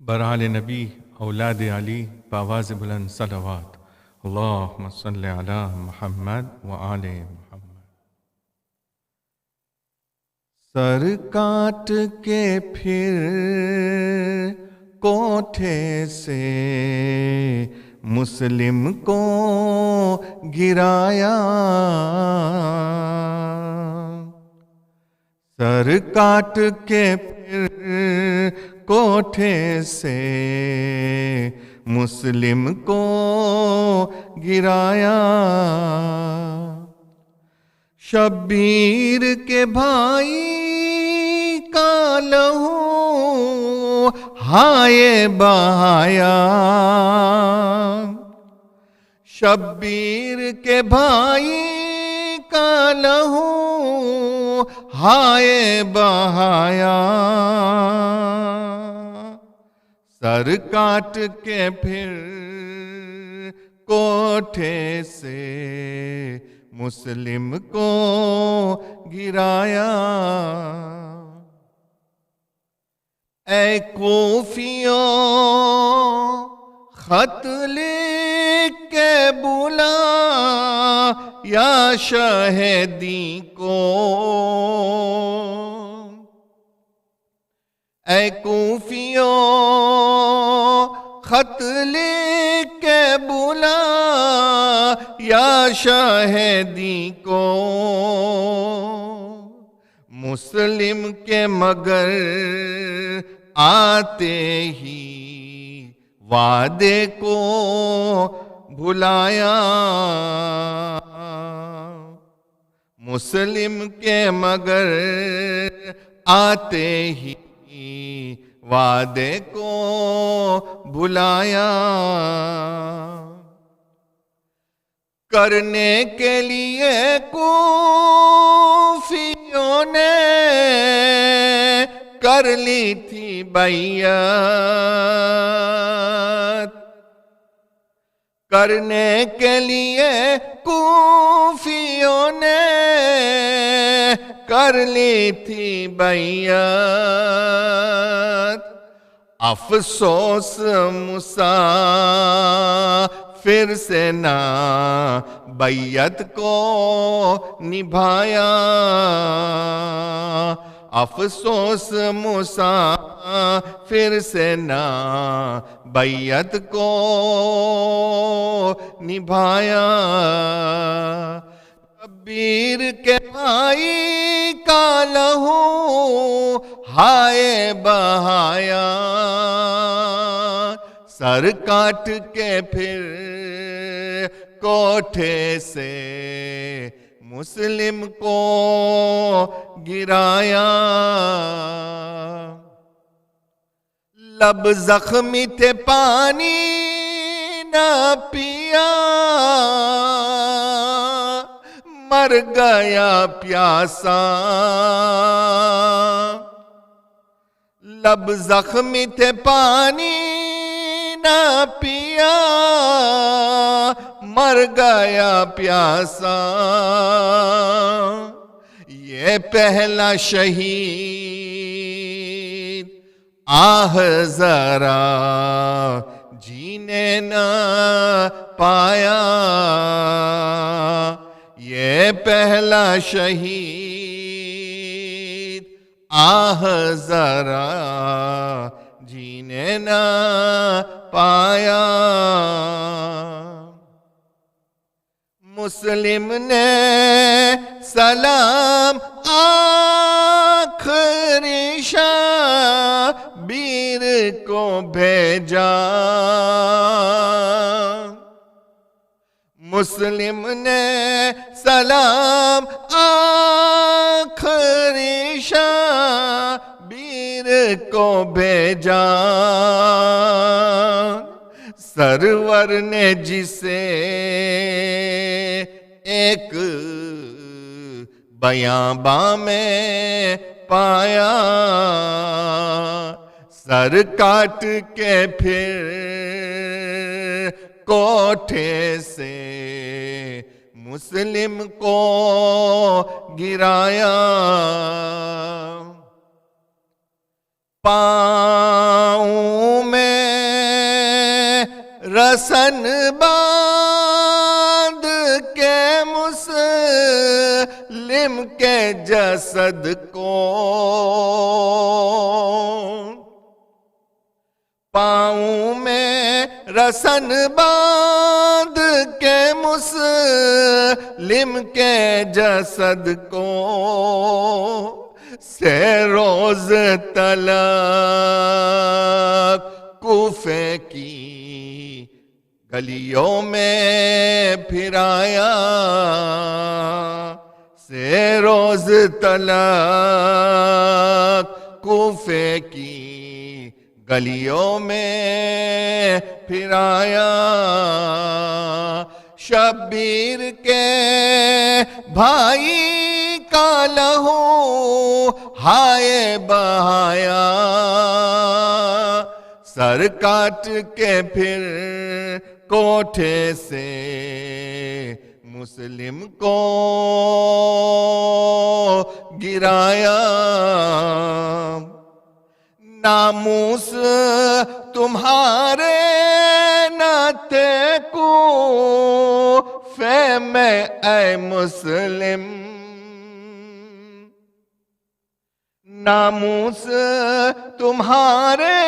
برآل نبی اولاد علی بآواز بلند صلوات اللہم صلی علی محمد وآل محمد۔ سر کاٹ کے پھر کوٹھے سے مسلم کو گرایا، سر کاٹ کے پھر کوٹھے سے مسلم کو گرایا، شبیر کے بھائی کا لہو ہائے بہایا، شبیر کے بھائی کا لہو ہائے بہایا، سر کاٹ کے پھر کوٹھے سے مسلم کو گرایا، اے کوفیوں خط لکھ کے بلا یا شہیدی کو، اے کوفیوں خط لکھ کے بلا یا شہیدی کو، مسلم کے مگر آتے ہی وعدے کو بھلایا، مسلم کے مگر آتے ہی وعدے کو بھلایا، کرنے کے لیے کوفیوں نے کر لی تھی بیعت، کرنے کے لیے کوفیوں نے کر لی تھی بیعت، افسوس مسافر سے نہ بیعت کو نبھایا، افسوس مسافر سے نہ بیعت کو نبھایا، شبیر کے بھائی کا لہو ہائے بہایا، سر کاٹ کے پھر کوٹھے سے مسلم کو گرایا، لب زخمی تھے پانی نہ پیا، مر گیا پیاسا، لب زخمی تھے پانی نہ پیا، مر گیا پیاسا، یہ پہلا شہید آہ ذرا جینے نہ پایا، یہ پہلا شہید آہ ذرا جینے نہ پایا، مسلم نے سلام آخری شبیر کو بھیجا، مسلم نے سلام آخری شبیر کو بھیجا، سرور نے جسے ایک بیاباں میں پایا، سر کاٹ کے پھر کوٹھے سے مسلم کو گرایا، پاؤں میں رسن باندھ کے مسلم کے جسد کو پاؤں میں رسن باندھ کے مسلم کے جسد کو سے روز طلب کوفے کی گلیوں میں پھرایا سے روز طلب کوفے کی گلیوں میں پھرایا شبیر کے بھائی کا لہو ہائے بہایا سر کاٹ کے پھر کوٹھے سے مسلم کو گرایا ناموس تمہارے نہ تھے کوفے میں اے مسلم ناموس تمہارے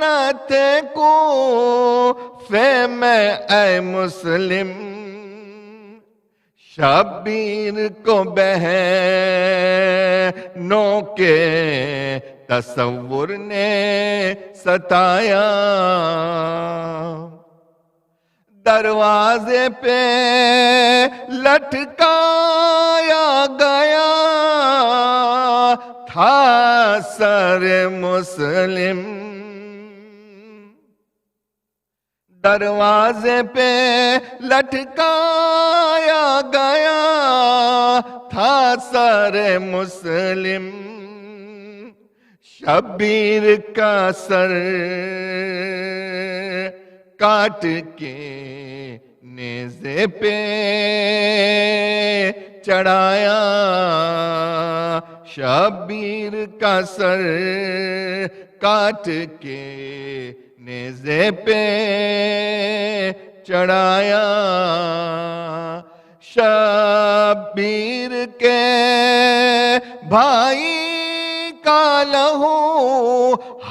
نہ تھے کوفے میں اے مسلم شبیر کو بہنوں کے تصور نے ستایا دروازے پہ لٹکایا گیا تھا سر مسلم دروازے پہ لٹکایا گیا تھا سر مسلم شبیر کا سر کاٹ کے نیزے پہ چڑھایا شبیر کا سر کاٹ کے نیزے پہ چڑھایا شبیر کے بھائی کا لہو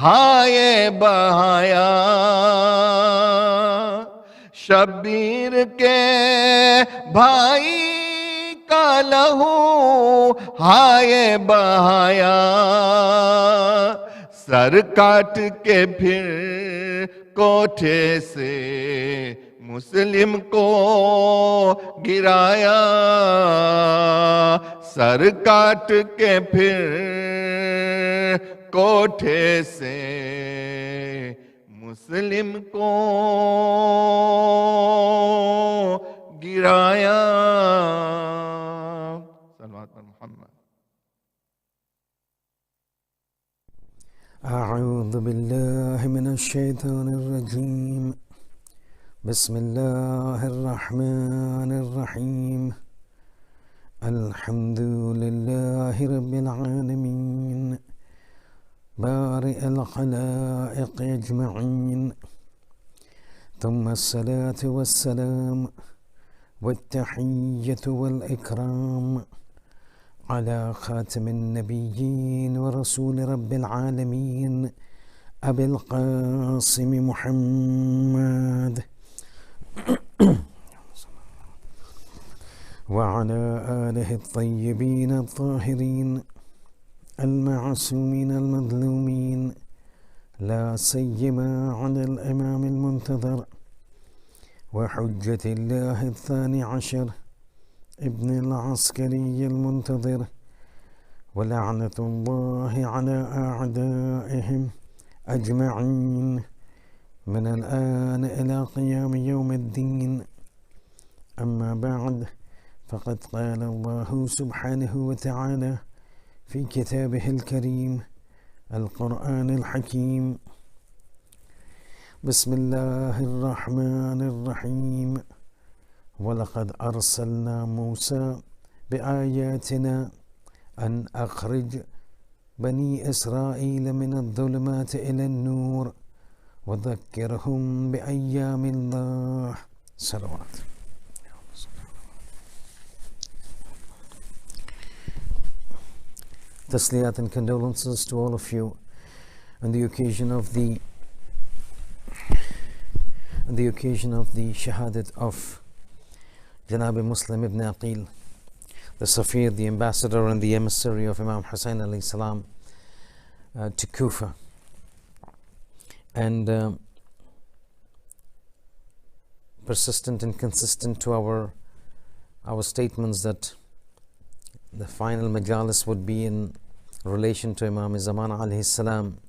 ہائے بہایا شبیر کے بھائی کا لہو ہائے بہایا سر کاٹ کے پھر کوٹھے سے مسلم کو گرایا سر کاٹ کے پھر کوٹھے سے مسلم کو گرایا صلوات پر محمد اعوذ باللہ من الشیطان الرجیم بسم اللہ الرحمن الرحیم الحمد للہ رب العالمین بارئ الخلائق اجمعین ثم الصلاة والسلام والتحیة والاکرام على خاتم النبيين ورسول رب العالمين أبي القاسم محمد وعلى آله الطيبين الطاهرين المعصومين المظلومين لا سيما على الإمام المنتظر وحجة الله الثاني عشر ابن العسكري المنتظر ولعنة الله على أعدائهم أجمعين من الآن إلى قيام يوم الدين أما بعد فقد قال الله سبحانه وتعالى في كتابه الكريم القرآن الحكيم بسم الله الرحمن الرحيم وَلَقَدْ أَرْسَلْنَا مُوسَى بِآيَاتِنَا أَنْ أَخْرِجْ بَنِي إِسْرَائِيلَ مِنَ الظُّلُمَاتِ إِلَى النُّورِ وذكرهم بأيام الله. صلوات. Tasliyat and condolences to all of you on the occasion of the shahadat of Janab Muslim ibn Aqil, the Safir, the ambassador and the emissary of Imam Hussain alayhi salam to Kufa. And persistent and consistent to our statements that the final majalis would be in relation to Imam Zamana alayhi salam,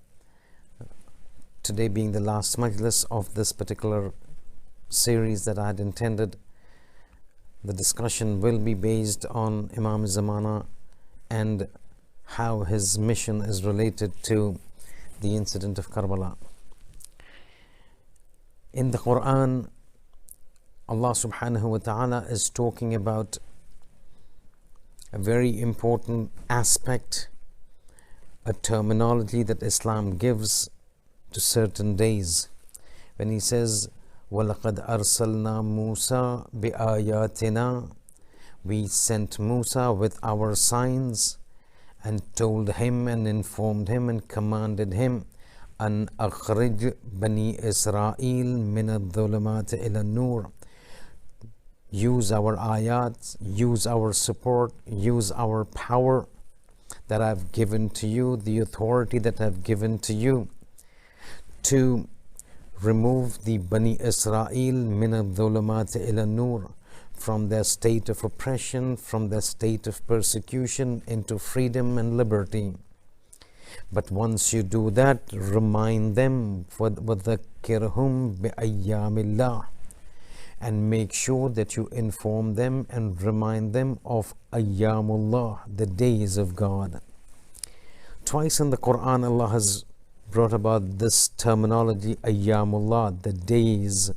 today being the last majlis of this particular series that I had intended. The discussion will be based on Imam Zamana and how his mission is related to the incident of Karbala. In the Quran, Allah subhanahu wa ta'ala is talking about a very important aspect, a terminology that Islam gives to certain days. When he says, وَلَقَدْ أَرْسَلْنَا مُوسَى بِآيَاتِنَا, we sent Musa with our signs and told him and informed him and commanded him, أَنْ أَخْرِجْ بَنِي إِسْرَائِيلَ مِنَ الظُّلُمَاتِ إِلَى النُّورِ. Use our ayat, use our support, use our power that I've given to you, the authority that I've given to you, to remove the Bani Israel min al-dhulumat ila nur, from their state of oppression, from their state of persecution into freedom and liberty. But once you do that, remind them وَذَكِّرْهُمْ بِأَيَّامِ اللَّهِ, and make sure that you inform them and remind them of Ayamullah, the days of God. Twice in the Quran, Allah has brought about this terminology, Ayamullah, the days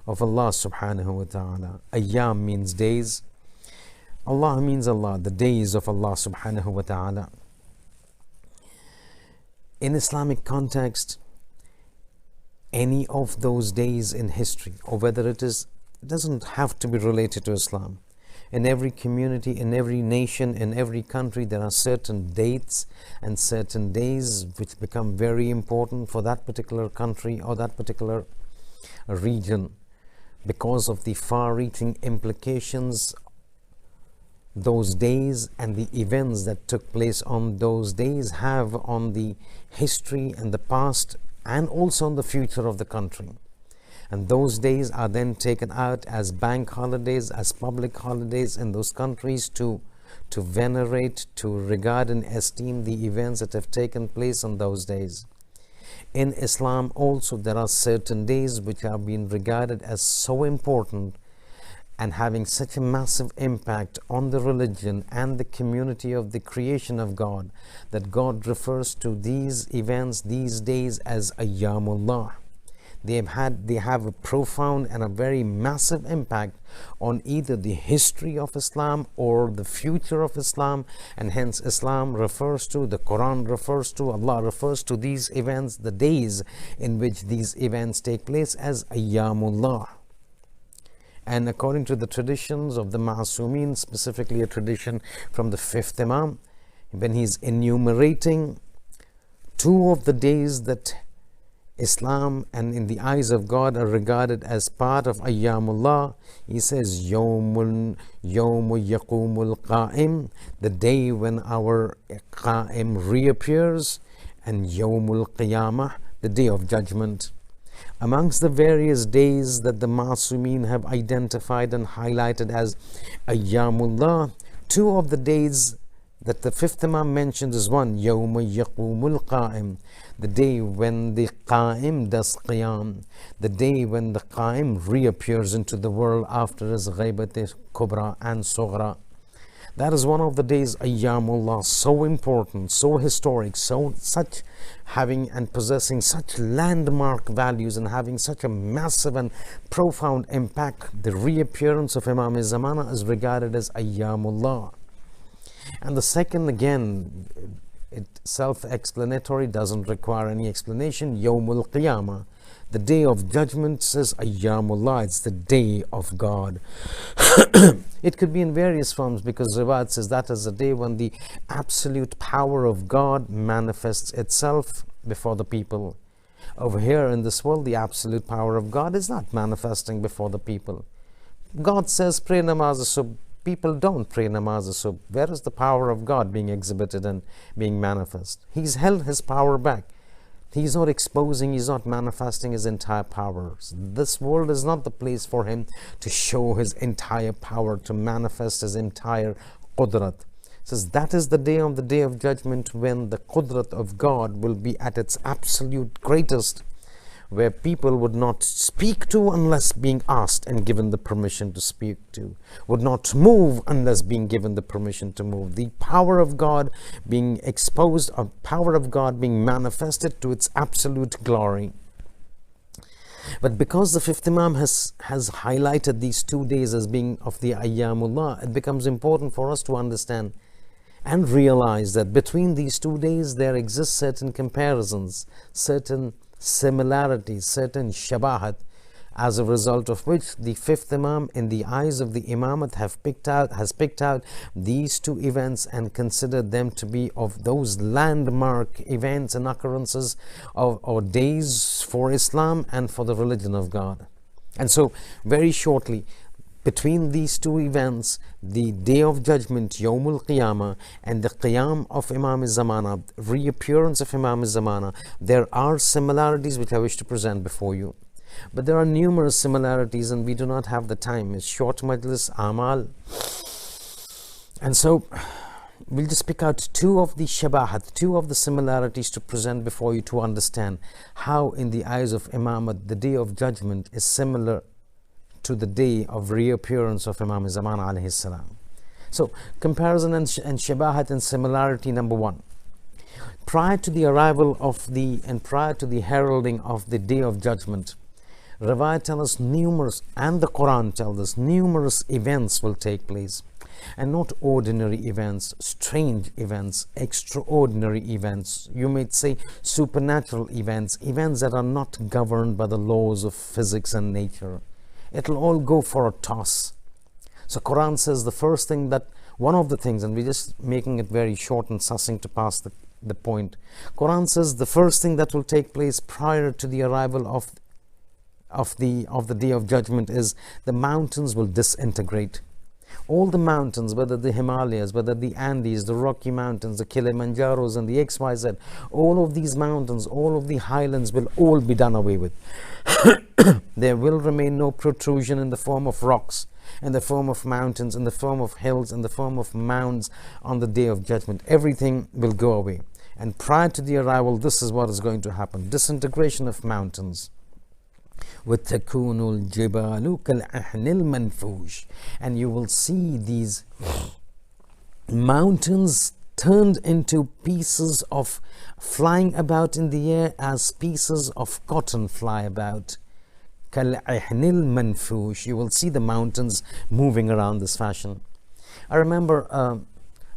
of Allah subhanahu wa ta'ala. Ayyam means days. Allah means Allah, the days of Allah subhanahu wa ta'ala. In Islamic context, any of those days in history, or whether it doesn't have to be related to Islam. In every community, in every nation, in every country, there are certain dates and certain days which become very important for that particular country or that particular region because of the far-reaching implications those days and the events that took place on those days have on the history and the past and also on the future of the country. And those days are then taken out as bank holidays, as public holidays in those countries to venerate, to regard and esteem the events that have taken place on those days. In Islam also there are certain days which have been regarded as so important and having such a massive impact on the religion and the community of the creation of God that God refers to these events, these days, as Ayamullah. They have a profound and a very massive impact on either the history of Islam or the future of Islam, and hence Islam refers to, the Quran refers to, Allah refers to these events, the days in which these events take place, as Ayyamullah. And according to the traditions of the Ma'asumin, specifically a tradition from the fifth Imam, when he's enumerating two of the days that Islam and in the eyes of God are regarded as part of Ayyamullah, he says Yawmu Yaqumul Qa'im, the day when our Qa'im reappears, and Yawmul Qiyamah, the day of judgment. Amongst the various days that the Ma'asumin have identified and highlighted as Ayyamullah, two of the days that the fifth Imam mentioned is one, Yawma Yaqumul Qa'im, the day when the Qa'im does Qiyam, the day when the Qa'im reappears into the world after his Ghaibat Kubra and Sughra. That is one of the days, Ayyamullah, so important, so historic, such having and possessing such landmark values and having such a massive and profound impact. The reappearance of Imam Zamana is regarded as Ayyamullah. And the second, again, it's self-explanatory, doesn't require any explanation, Yawmul Qiyamah, The day of judgment, says Ayamullah, it's the day of God. It could be in various forms, because Riwayat says that is the day when the absolute power of God manifests itself before the people. Over here in this world, the absolute power of God is not manifesting before the people. God says pray namaz, so people don't pray namaz. So where is the power of God being exhibited and being manifest? He's held his power back. He's not exposing, he's not manifesting his entire power. This world is not the place for him to show his entire power, to manifest his entire qudrat. It says that is the day of judgment, when the qudrat of God will be at its absolute greatest, where people would not speak to unless being asked and given the permission to speak to, would not move unless being given the permission to move. The power of God being exposed, or power of God being manifested to its absolute glory. But because the fifth Imam has highlighted these 2 days as being of the Ayamullah, it becomes important for us to understand and realize that between these 2 days there exist certain comparisons, certain similarities, certain shabahat, as a result of which the fifth Imam, in the eyes of the Imamat, has picked out these 2 events and considered them to be of those landmark events and occurrences or days for Islam and for the religion of God. And so, very shortly, between these 2 events, the Day of Judgment, Yawmul Qiyamah, and the Qiyam of Imam Zamana, reappearance of Imam Zamana, there are similarities which I wish to present before you. But there are numerous similarities, and we do not have the time. It's short majlis, amal. And so, we'll just pick out 2 of the shabahat, 2 of the similarities to present before you, to understand how in the eyes of Imamat, the Day of Judgment is similar to the day of reappearance of Imam Zaman alayhi salam. So, comparison and shabahat and similarity number 1. Prior to the arrival of and prior to the heralding of the Day of Judgment, Riwayat tells us numerous, and the Quran tells us numerous events will take place. And not ordinary events, strange events, extraordinary events, you might say supernatural events, events that are not governed by the laws of physics and nature. It'll all go for a toss. So Quran says the first thing that, one of the things, and we're just making it very short and succinct to pass the point. Quran says the first thing that will take place prior to the arrival of the Day of Judgment is the mountains will disintegrate. All the mountains, whether the Himalayas, whether the Andes, the Rocky Mountains, the Kilimanjaros and the XYZ, all of these mountains, all of the highlands will all be done away with. There will remain no protrusion in the form of rocks, in the form of mountains, in the form of hills, in the form of mounds on the Day of Judgment. Everything will go away. And prior to the arrival, this is what is going to happen. Disintegration of mountains. وَتَكُونُ الْجِبَالُ كَالْعَهْنِ الْمَنْفُوشِ, and you will see these mountains turned into pieces of flying about in the air as pieces of cotton fly about. كَالْعَهْنِ الْمَنْفُوشِ, you will see the mountains moving around this fashion. I remember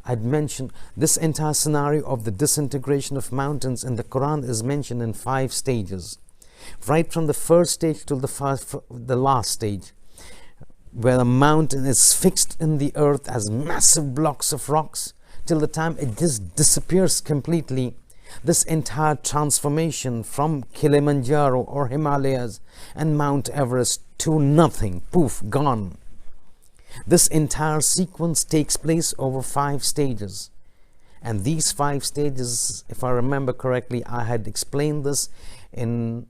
I'd mentioned this entire scenario of the disintegration of mountains in the Quran is mentioned in 5 stages. Right from the first stage to the last stage, where a mountain is fixed in the earth as massive blocks of rocks, till the time it just disappears completely. This entire transformation from Kilimanjaro or Himalayas and Mount Everest to nothing, poof, gone. This entire sequence takes place over 5 stages. And these 5 stages, if I remember correctly, I had explained this in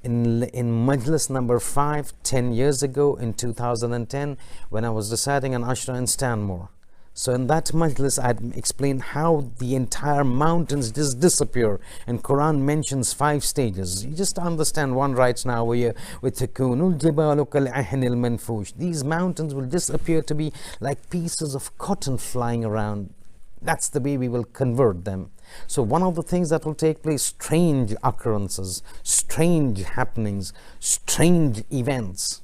Majlis number 5 10 years ago in 2010 when I was reciting an Ashra in Stanmore. So in that Majlis I had explained how the entire mountains just disappear, and Quran mentions 5 stages. You just understand one right now where with تَكُونُ الْجِبَالُ كَالْعَهْنِ الْمَنْفُوشِ, these mountains will just appear to be like pieces of cotton flying around. That's the way we will convert them. So one of the things that will take place, strange occurrences, strange happenings, strange events,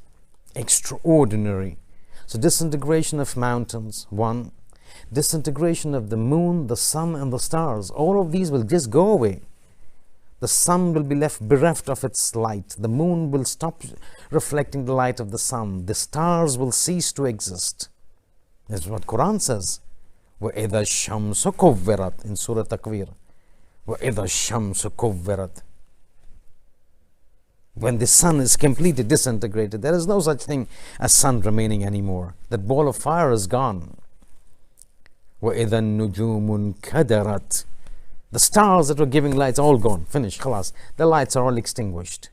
extraordinary. So disintegration of mountains, 1. Disintegration of the moon, the sun and the stars. All of these will just go away. The sun will be left bereft of its light. The moon will stop reflecting the light of the sun. The stars will cease to exist. That's what Quran says. وَإِذَا الشَّمْسُ كُوِّرَتْ in Surah Takwir. وَإِذَا الشَّمْسُ كُوِّرَتْ. When the sun is completely disintegrated, there is no such thing as sun remaining anymore. That ball of fire is gone. وَإِذَا النُّجُومُ انْكَدَرَتْ. The stars that were giving lights, all gone, finished, khalas. The lights are all extinguished.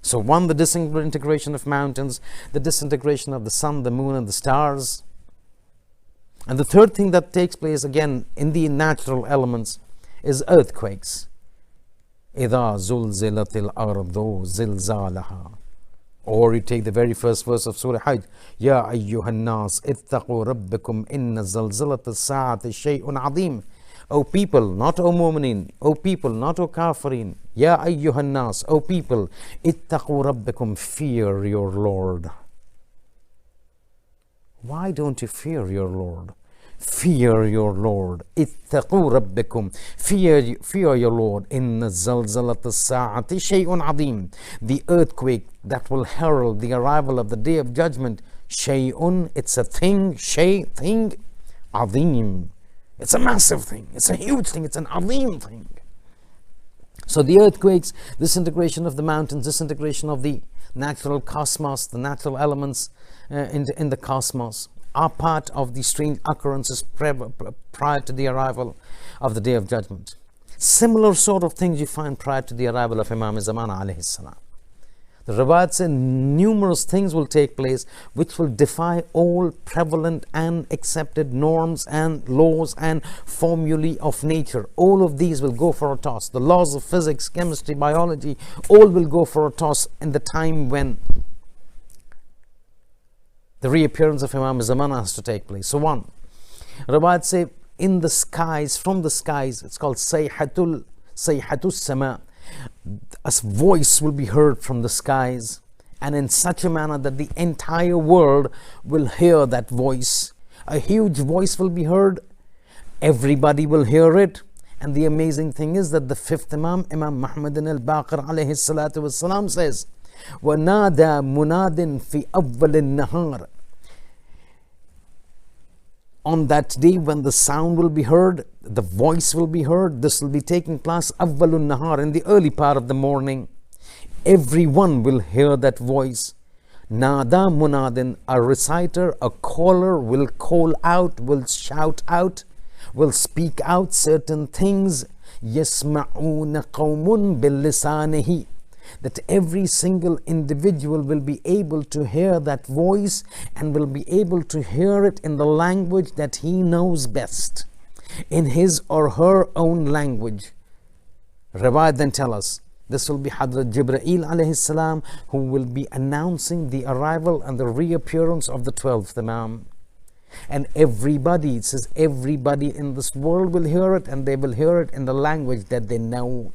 So one, the disintegration of mountains, the disintegration of the sun, the moon and the stars. And the third thing that takes place again in the natural elements is earthquakes. إِذَا زُلْزِلَتِ الْأَرْضُ زِلْزَالَهَا. Or you take the very first verse of Surah Hajj. يَا أَيُّهَا النَّاسِ اتَّقُوا رَبَّكُمْ إِنَّ زَلْزَلَةَ السَّاعَةِ شَيْءٌ عَظِيمٌ. O people, not O mu'mineen. O people, not O kafirin. Ya ayyuhan nas, O people, ittaqu rabbakum, fear your Lord. Why don't you fear your Lord? Fear your Lord. Ittaqu rabbakum, fear your Lord. Inna zalzalata sa'ati shay'un adim. The earthquake that will herald the arrival of the day of judgment. Shay'un, it's a thing, thing, adim. It's a massive thing. It's a huge thing. It's an azim thing. So the earthquakes, disintegration of the mountains, disintegration of the natural cosmos, the natural elements in the cosmos, are part of the strange occurrences prior to the arrival of the Day of Judgment. Similar sort of things you find prior to the arrival of Imam Zamana alayhi salam. The riwayat say numerous things will take place which will defy all prevalent and accepted norms and laws and formulae of nature. All of these will go for a toss. The laws of physics, chemistry, biology, all will go for a toss in the time when the reappearance of Imam Zamana has to take place. So one, riwayat say in the skies, from the skies, it's called Sayhatul Sama. A voice will be heard from the skies, and in such a manner that the entire world will hear that voice. A huge voice will be heard, everybody will hear it. And the amazing thing is that the fifth Imam, Imam Muhammad al-Baqir alayhi salatu wassalam, says, وَنَادَى مُنَادٍ فِي أَوَّلِ النَّهَارِ. On that day when the sound will be heard, the voice will be heard, this will be taking place awwalun nahar, in the early part of the morning. Everyone will hear that voice. Nada munadin, a reciter, a caller will call out, will shout out, will speak out certain things. Yasma'una qawmun bil lisanihi. That every single individual will be able to hear that voice and will be able to hear it in the language that he knows best, in his or her own language. Riwayat then tell us, this will be Hadrat Jibreel alayhi salam, who will be announcing the arrival and the reappearance of the 12th Imam. And everybody, it says everybody in this world will hear it, and they will hear it in the language that they know.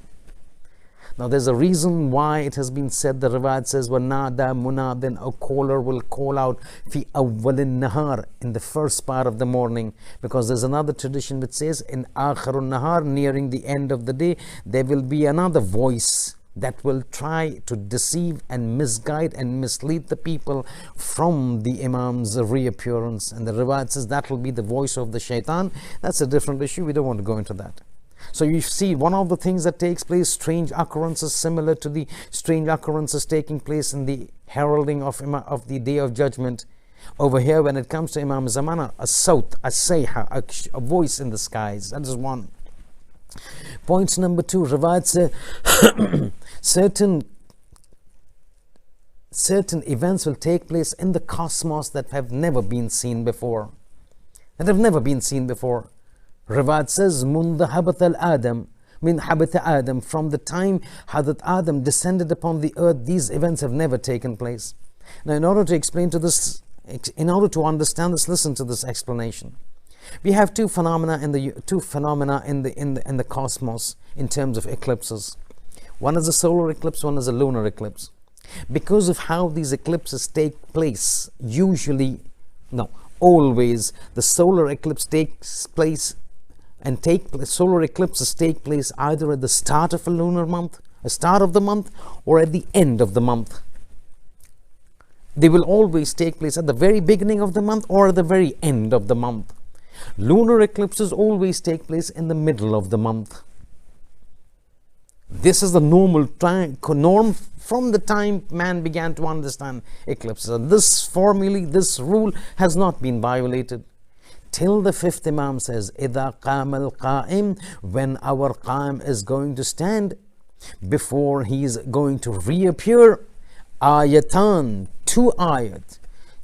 Now there's a reason why it has been said, the riwayat says, وَنَادَى مُنَادٍ, a caller will call out فِي أَوَّلِ النَّهَارِ, in the first part of the morning. Because there's another tradition which says, in آخر النهار, nearing the end of the day, there will be another voice that will try to deceive and misguide and mislead the people from the Imam's reappearance. And the riwayat says that will be the voice of the shaitan. That's a different issue, we don't want to go into that. So you see, one of the things that takes place, strange occurrences similar to the strange occurrences taking place in the heralding of the Day of Judgment. Over here, when it comes to Imam Zamana, a sawt, a sayha, a voice in the skies. That is one. Points number two, riwayat say certain events will take place in the cosmos that have never been seen before. Riwayat says, مُنْذَ حَبَتَ الْآدَمِ مِنْ حَبَتَ Adam, from the time Hadrat Adam descended upon the earth, these events have never taken place. Now, in order to explain to this, in order to understand this, listen to this explanation. We have two phenomena in the cosmos in terms of eclipses. One is a solar eclipse, one is a lunar eclipse. Because of how these eclipses take place, always the solar eclipse takes place and solar eclipses take place either at the start of a lunar month, a start of the month, or at the end of the month. They will always take place at the very beginning of the month or at the very end of the month. Lunar eclipses always take place in the middle of the month. This is the norm from the time man began to understand eclipses. And this formula, this rule has not been violated. Till the fifth Imam says, إِذَا قَامَ الْقَائِمِ, when our Qa'im is going to stand, before he is going to reappear, ayatan, two ayat,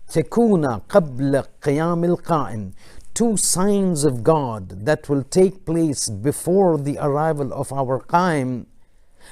تَكُونَ قَبْلَ قِيَامِ الْقَائِمِ, two signs of God that will take place before the arrival of our Qa'im.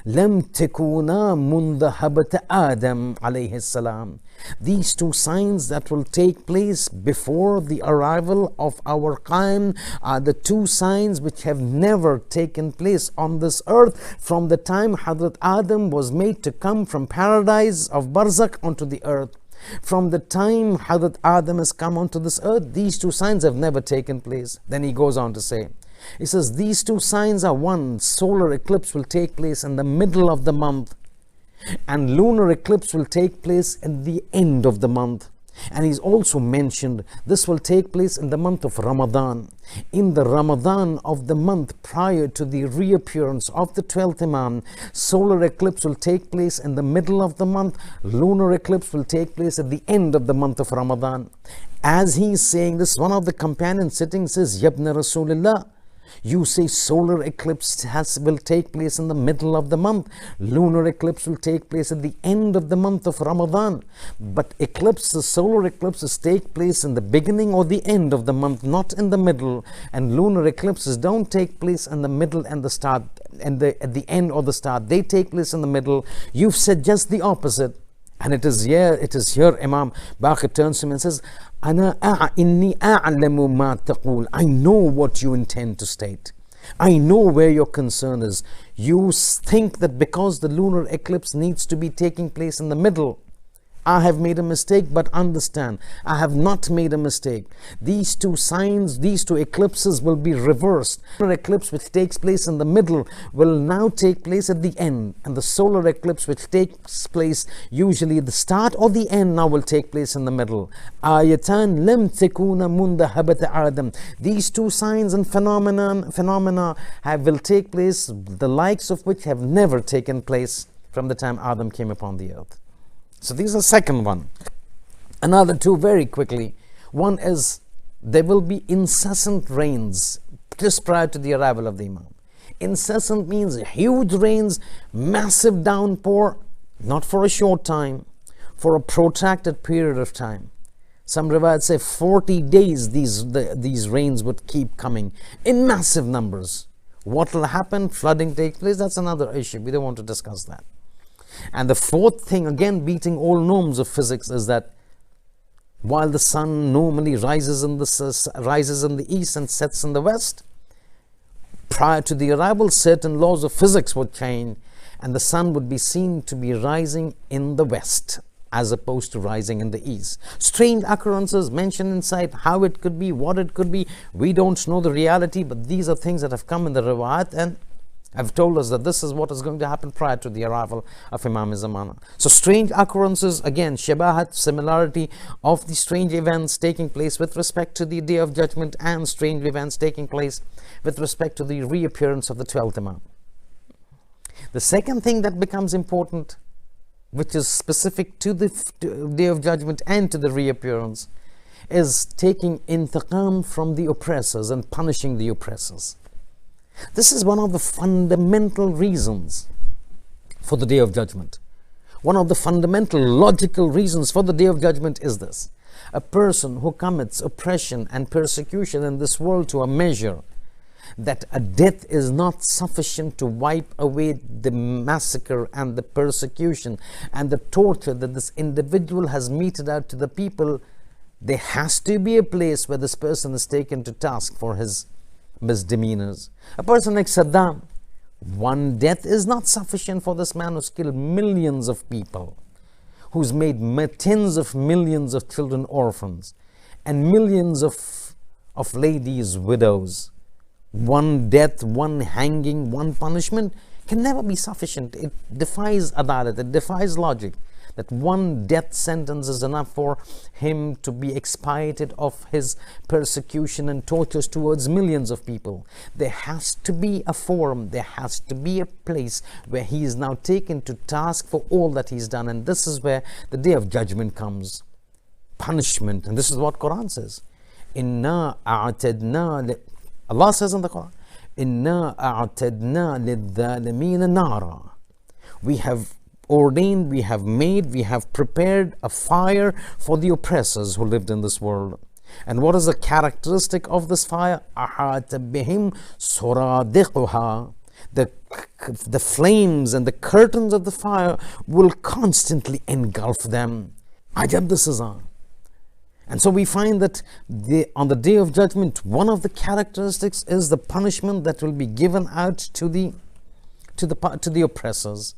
لم تكونا منذ هبة آدم عليه السلام. These two signs that will take place before the arrival of our Qa'im are the two signs which have never taken place on this earth from the time Hazrat Adam was made to come from paradise of Barzakh onto the earth. From the time Hazrat Adam has come onto this earth, these two signs have never taken place. Then he goes on to say, he says, these two signs are: one, solar eclipse will take place in the middle of the month, and lunar eclipse will take place at the end of the month. And he's also mentioned this will take place in the month of Ramadan. In the Ramadan of the month prior to the reappearance of the 12th Imam, solar eclipse will take place in the middle of the month, lunar eclipse will take place at the end of the month of Ramadan. As he's saying this, one of the companions sitting says, Yabna Rasulullah, you say solar eclipse will take place in the middle of the month, lunar eclipse will take place at the end of the month of Ramadan. But solar eclipses take place in the beginning or the end of the month, not in the middle. And lunar eclipses don't take place in the middle and the start, and at the end or the start. They take place in the middle. You've said just the opposite. And it is here Imam Baqir turns to him and says, inni a'lamu ma taqul. I know what you intend to state. I know where your concern is. You think that because the lunar eclipse needs to be taking place in the middle, I have made a mistake, but understand, I have not made a mistake. These two signs, these two eclipses will be reversed. The lunar eclipse which takes place in the middle will now take place at the end, and the solar eclipse which takes place usually at the start or the end now will take place in the middle. Ayatan lam takuna munda habata adam. These two signs and phenomena will take place, the likes of which have never taken place from the time Adam came upon the earth. So these are the second one. Another two very quickly. One is there will be incessant rains just prior to the arrival of the Imam. Incessant means huge rains, massive downpour, not for a short time, for a protracted period of time. Some riwayat say 40 days these rains would keep coming in massive numbers. What will happen? Flooding takes place. That's another issue. We don't want to discuss that. And the fourth thing, again beating all norms of physics, is that while the sun normally rises in the east and sets in the west, prior to the arrival, certain laws of physics would change, and the sun would be seen to be rising in the west as opposed to rising in the east. Strange occurrences mentioned inside, how it could be, what it could be, we don't know the reality, but these are things that have come in the riwayat and have told us that this is what is going to happen prior to the arrival of Imam Zamana. So strange occurrences, again, shabahat, similarity of the strange events taking place with respect to the Day of Judgment, and strange events taking place with respect to the reappearance of the 12th Imam. The second thing that becomes important, which is specific to the Day of Judgment and to the reappearance, is taking intiqam from the oppressors and punishing the oppressors. This is one of the fundamental reasons for the Day of Judgment. One of the fundamental logical reasons for the Day of Judgment is this: a person who commits oppression and persecution in this world to a measure that a death is not sufficient to wipe away the massacre and the persecution and the torture that this individual has meted out to the people, there has to be a place where this person is taken to task for his misdemeanors. A person like Saddam, one death is not sufficient for this man who's killed millions of people, who's made tens of millions of children orphans and millions of ladies widows. one death, one hanging, one punishment can never be sufficient. It defies adalat, it defies logic, that one death sentence is enough for him to be expiated of his persecution and tortures towards millions of people. There has to be a forum, there has to be a place where he is now taken to task for all that he's done, and this is where the day of judgment comes. Punishment, and this is what Quran says. Inna a'tadna, Allah says in the Quran, Inna a'tadna lidhalimina nara. We have ordained, we have made, we have prepared a fire for the oppressors who lived in this world. And what is the characteristic of this fire? Ahata bihim suradiquha. The flames and the curtains of the fire will constantly engulf them. Ajab, this is on. And so we find that on the day of judgment, one of the characteristics is the punishment that will be given out to the oppressors.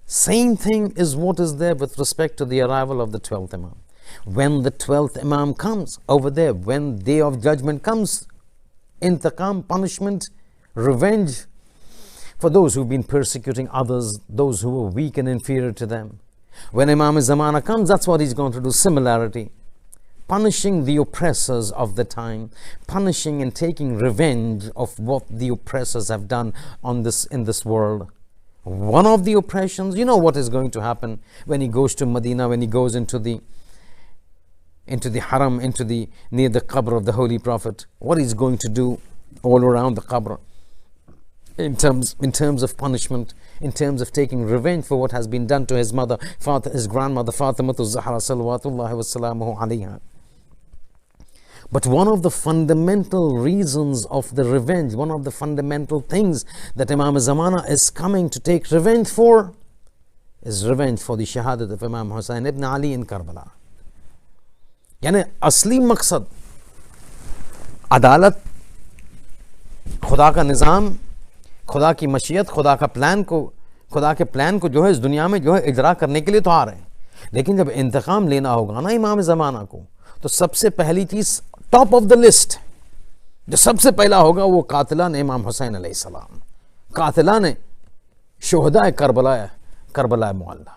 Same thing is what is there with respect to the arrival of the 12th Imam. When the 12th Imam comes over there, when day of judgment comes, intiqam, punishment, revenge for those who've been persecuting others, those who were weak and inferior to them. When Imam Zamana comes, that's what he's going to do, similarity. Punishing the oppressors of the time, punishing and taking revenge of what the oppressors have done in this world. One of the oppressions, you know what is going to happen when he goes to Medina, when he goes into the haram, near the qabr of the Holy Prophet. What he's going to do all around the qabr in terms of punishment, in terms of taking revenge for what has been done to his mother, his grandmother Fatimatu Zahra salawatullahi wassalamuhu alayha. But one of the fundamental reasons of the revenge, one of the fundamental things that Imam Zamana is coming to take revenge for, is revenge for the shahadat of Imam Hussain ibn Ali in Karbala. यानी असली मकसद अदालत, खुदा का निज़ाम, खुदा की मशीयत, खुदा के प्लान को जो है इस दुनिया में जो है इजरा करने के लिए तो आ रहे हैं, लेकिन जब इंतकाम लेना होगा ना इमाम ज़माना को, तो सबसे पहली चीज़ टॉप ऑफ द लिस्ट जो सबसे पहला होगा वो कातिलान इमाम हुसैन अलैहिस्सलाम, कातिलान शुहदाए करबला मुअल्ला।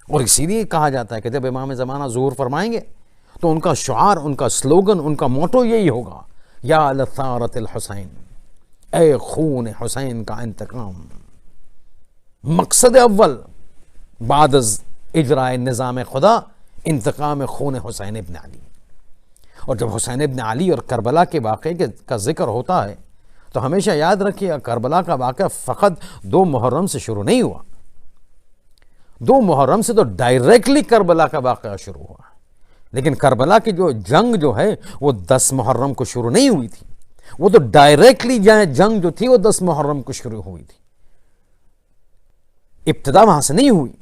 और इसीलिए कहा जाता है कि जब इमाम ज़माना ज़ुहूर फरमाएंगे तो उनका शुआर, उनका स्लोगन, उनका मोटो यही होगा, या लथारतिल हुसैन, ए खून हुसैन का इंतकाम। मकसद अव्वल बाद इजराए निज़ाम खुदा, इंतकाम खून हुसैन इब्न अली। और जब हुसैन इब्न अली और करबला के वाक़े का जिक्र होता है तो हमेशा याद रखिए, करबला का वाक़या फ़कत 2 मुहर्रम से शुरू नहीं हुआ। 2 मुहर्रम से तो डायरेक्टली करबला का वाक़या शुरू हुआ, लेकिन करबला की जो जंग जो है वो 10 मुहर्रम को शुरू नहीं हुई थी। वो तो डायरेक्टली जंग जो थी वो 10 मुहर्रम को शुरू हुई थी। इब्तिदा वहां से नहीं हुई,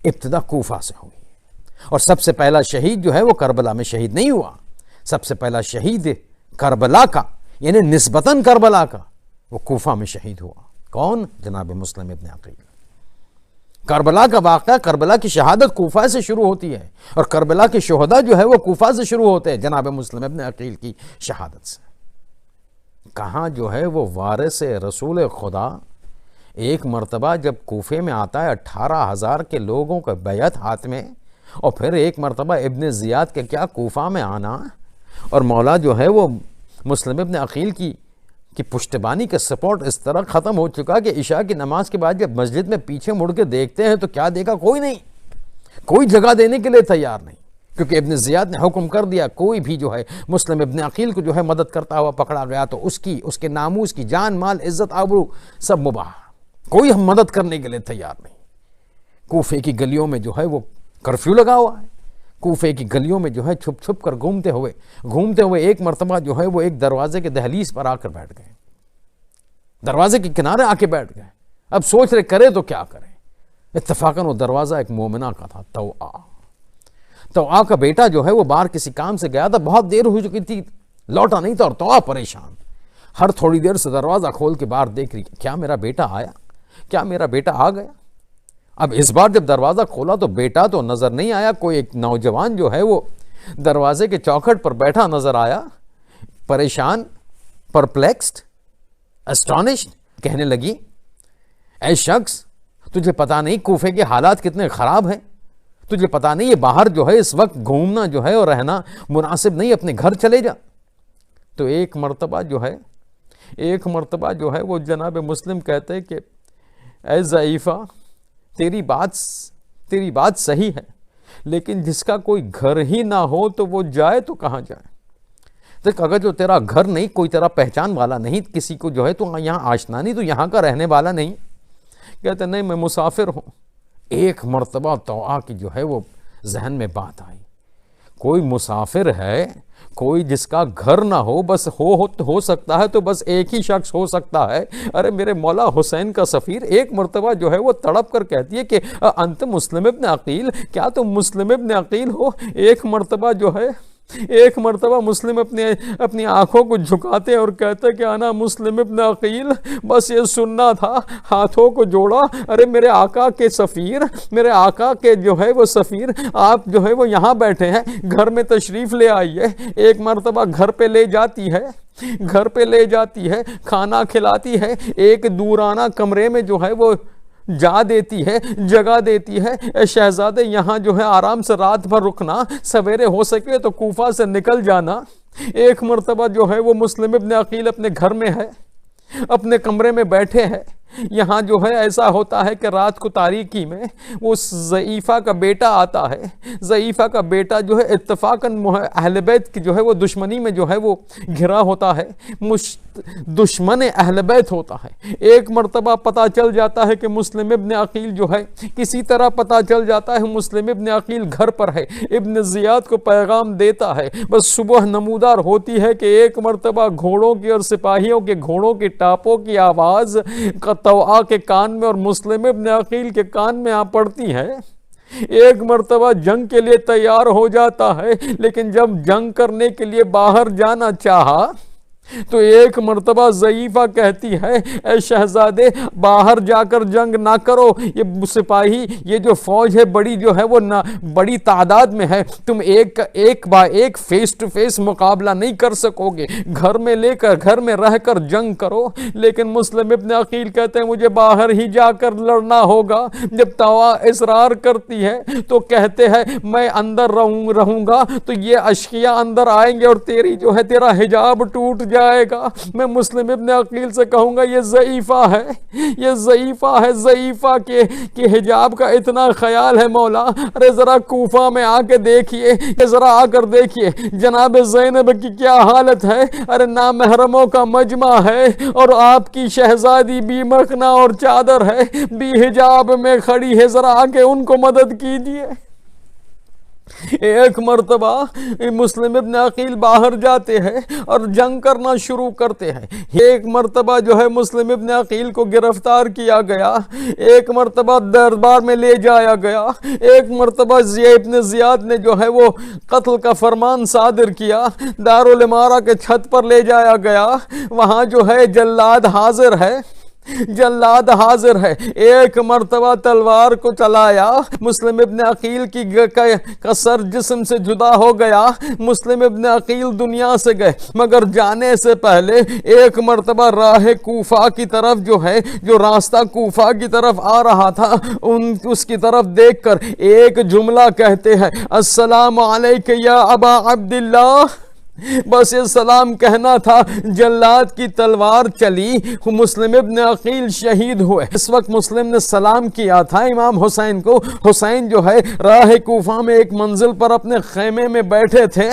इब्तिदा कूफा से हुई। और सबसे पहला शहीद जो है वो करबला में शहीद नहीं हुआ, सबसे पहला शहीद करबला का, यानी निस्बतन करबला का, वो कूफा में शहीद हुआ। कौन? जनाब मुस्लिम इब्न अकील। करबला का वाक़या, करबला की शहादत कूफा से शुरू होती है, और करबला के शुहदा जो है वो कूफा से शुरू होते हैं, जनाब मुस्लिम इब्न अकील की शहादत से। कहाँ जो है वो वारिस रसूल खुदा एक मरतबा जब कूफे में आता है 18,000 के लोगों का बैत हाथ में, और फिर एक मरतबा इब्न ज़ियाद के क्या कूफा में आना, और मौला जो है वो मुस्लिम इब्न अकील की पुश्तबानी का सपोर्ट इस तरह ख़त्म हो चुका कि इशा की नमाज के बाद जब मस्जिद में पीछे मुड़ के देखते हैं तो क्या देखा? कोई नहीं, कोई जगह देने के लिए तैयार नहीं, क्योंकि इब्न ज़ियाद ने हुक्म कर दिया कोई भी जो है मुस्लिम इब्न अकील को जो है मदद करता हुआ पकड़ा गया तो उसके नामूस की जान माल इज़्ज़त आबरू सब मुबाह, कोई हम मदद करने के लिए तैयार नहीं। कूफे की गलियों में जो है वो कर्फ्यू लगा हुआ है, कूफे की गलियों में जो है छुप छुप कर घूमते हुए एक मरतबा जो है वो एक दरवाजे के दहलीज पर आकर बैठ गए, दरवाजे के किनारे आके बैठ गए। अब सोच रहे करे तो क्या करें। इत्तफाकन वो दरवाजा एक मोमिना का था, तौआ का बेटा जो है वो बाहर किसी काम से गया था, बहुत देर हो चुकी थी, लौटा नहीं था, और तौआ परेशान हर थोड़ी देर से दरवाजा खोल के बाहर देख रही, क्या मेरा बेटा आया, क्या मेरा बेटा आ गया। अब इस बार जब दरवाज़ा खोला तो बेटा तो नज़र नहीं आया, कोई एक नौजवान जो है वो दरवाजे के चौखट पर बैठा नज़र आया, परेशान, परप्लेक्स्ड, اسٹانشڈ، کہنے لگی اے شخص تجھے پتا نہیں کوفے کے حالات کتنے خراب ہیں، تجھے پتا نہیں یہ باہر جو ہے اس وقت گھومنا جو ہے اور رہنا مناسب نہیں، اپنے گھر چلے جا۔ تو ایک مرتبہ جو ہے وہ جناب مسلم کہتے کہ اے ضعیفہ تیری بات صحیح ہے، لیکن جس کا کوئی گھر ہی نہ ہو تو وہ جائے تو کہاں جائے؟ دیکھ اگر جو تیرا گھر نہیں، کوئی تیرا پہچان والا نہیں، کسی کو جو ہے تو یہاں آشنا نہیں، تو یہاں کا رہنے والا نہیں، کہتے نہیں میں مسافر ہوں۔ ایک مرتبہ طوعا کی جو ہے وہ ذہن میں بات آئی، کوئی مسافر ہے، کوئی جس کا گھر نہ ہو، بس ہو سکتا ہے تو بس ایک ہی شخص ہو سکتا ہے، ارے میرے مولا حسین کا سفیر۔ ایک مرتبہ جو ہے وہ تڑپ کر کہتی ہے کہ انت مسلم ابن عقیل، کیا تم مسلم ابن عقیل ہو؟ ایک مرتبہ مسلم اپنی آنکھوں کو جھکاتے اور کہتے کہ انا مسلم ابن عقیل، بس یہ سننا تھا، ہاتھوں کو جوڑا، ارے میرے آقا کے سفیر، میرے آقا کے جو ہے وہ سفیر، آپ جو ہے وہ یہاں بیٹھے ہیں، گھر میں تشریف لے آئیے۔ ایک مرتبہ گھر پہ لے جاتی ہے، کھانا کھلاتی ہے، ایک دورانہ کمرے میں جو ہے وہ جگہ دیتی ہے، اے شہزادے یہاں جو ہے آرام سے رات بھر رکنا، سویرے ہو سکے تو کوفہ سے نکل جانا۔ ایک مرتبہ جو ہے وہ مسلم ابن عقیل اپنے گھر میں ہے، اپنے کمرے میں بیٹھے ہیں، یہاں جو ہے ایسا ہوتا ہے کہ رات کو تاریکی میں وہ ضعیفہ کا بیٹا آتا ہے، ضعیفہ کا بیٹا جو ہے اتفاقاً اہل بیت کی جو ہے وہ دشمنی میں جو ہے وہ گھرا ہوتا ہے، دشمن اہل بیت ہوتا ہے۔ ایک مرتبہ پتہ چل جاتا ہے کہ مسلم ابن عقیل جو ہے، کسی طرح پتہ چل جاتا ہے مسلم ابن عقیل گھر پر ہے، ابن زیاد کو پیغام دیتا ہے، بس صبح نمودار ہوتی ہے کہ ایک مرتبہ گھوڑوں کی اور سپاہیوں کے گھوڑوں کی ٹاپوں کی آواز طوعا کے کان میں اور مسلم ابن عقیل کے کان میں آ پڑتی ہے۔ ایک مرتبہ جنگ کے لیے تیار ہو جاتا ہے، لیکن جب جنگ کرنے کے لیے باہر جانا چاہا تو ایک مرتبہ ضعیفہ کہتی ہے اے شہزادے باہر جا کر جنگ نہ کرو، یہ سپاہی، یہ جو فوج ہے بڑی جو ہے وہ بڑی تعداد میں ہے، تم ایک با ایک فیس ٹو فیس مقابلہ نہیں کر سکو گے، گھر میں رہ کر جنگ کرو۔ لیکن مسلم ابن عقیل کہتے ہیں مجھے باہر ہی جا کر لڑنا ہوگا۔ جب طوعا اصرار کرتی ہے تو کہتے ہیں میں اندر رہوں گا تو یہ اشقیاء اندر آئیں گے اور تیرا حجاب ٹوٹ جائے گا۔ میں مسلم ابن عقیل سے کہوں گا یہ ضعیفہ کے حجاب کا اتنا خیال ہے مولا، ارے ذرا کوفہ میں آ کے دیکھیے، ذرا آ کر دیکھیے جناب زینب کی کیا حالت ہے، ارے نامحرموں کا مجمع ہے اور آپ کی شہزادی بھی مخنا اور چادر ہے، بھی حجاب میں کھڑی ہے، ذرا آ کے ان کو مدد کیجیے۔ ایک مرتبہ مسلم ابن عقیل باہر جاتے ہیں اور جنگ کرنا شروع کرتے ہیں۔ ایک مرتبہ جو ہے مسلم ابن عقیل کو گرفتار کیا گیا، ایک مرتبہ دربار میں لے جایا گیا، ایک مرتبہ ابن زیاد نے جو ہے وہ قتل کا فرمان صادر کیا، دارالامارہ کے چھت پر لے جایا گیا، وہاں جو ہے جلاد حاضر ہے، ایک مرتبہ تلوار کو چلایا، مسلم ابن عقیل کا سر جسم سے جدا ہو گیا، مسلم ابن عقیل دنیا سے گئے، مگر جانے سے پہلے ایک مرتبہ راہ کوفہ کی طرف جو راستہ کوفہ کی طرف آ رہا تھا اس کی طرف دیکھ کر ایک جملہ کہتے ہیں السلام علیک یا ابا عبداللہ، بس یہ سلام کہنا تھا، جلاد کی تلوار چلی، مسلم ابن عقیل شہید ہوئے۔ اس وقت مسلم نے سلام کیا تھا امام حسین کو، حسین جو ہے راہ کوفہ میں ایک منزل پر اپنے خیمے میں بیٹھے تھے،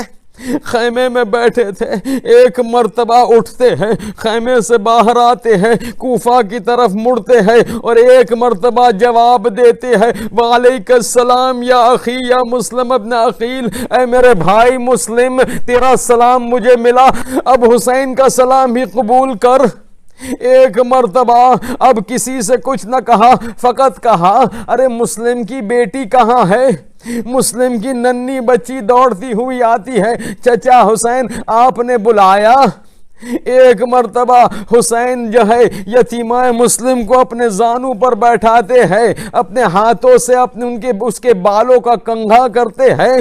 ایک مرتبہ اٹھتے ہیں، خیمے سے باہر آتے ہیں، کوفہ کی طرف مڑتے ہیں اور ایک مرتبہ جواب دیتے ہیں وعلیکم السلام یا اخی یا مسلم ابن عقیل، اے میرے بھائی مسلم تیرا سلام مجھے ملا، اب حسین کا سلام بھی قبول کر۔ ایک مرتبہ اب کسی سے کچھ نہ کہا، فقط کہا ارے مسلم کی بیٹی کہاں ہے؟ مسلم کی ننھی بچی دوڑتی ہوئی آتی ہے، چچا حسین آپ نے بلایا؟ ایک مرتبہ حسین جو ہے یتیمہ مسلم کو اپنے زانو پر بیٹھاتے ہیں، اپنے ہاتھوں سے اس کے بالوں کا کنگھا کرتے ہیں،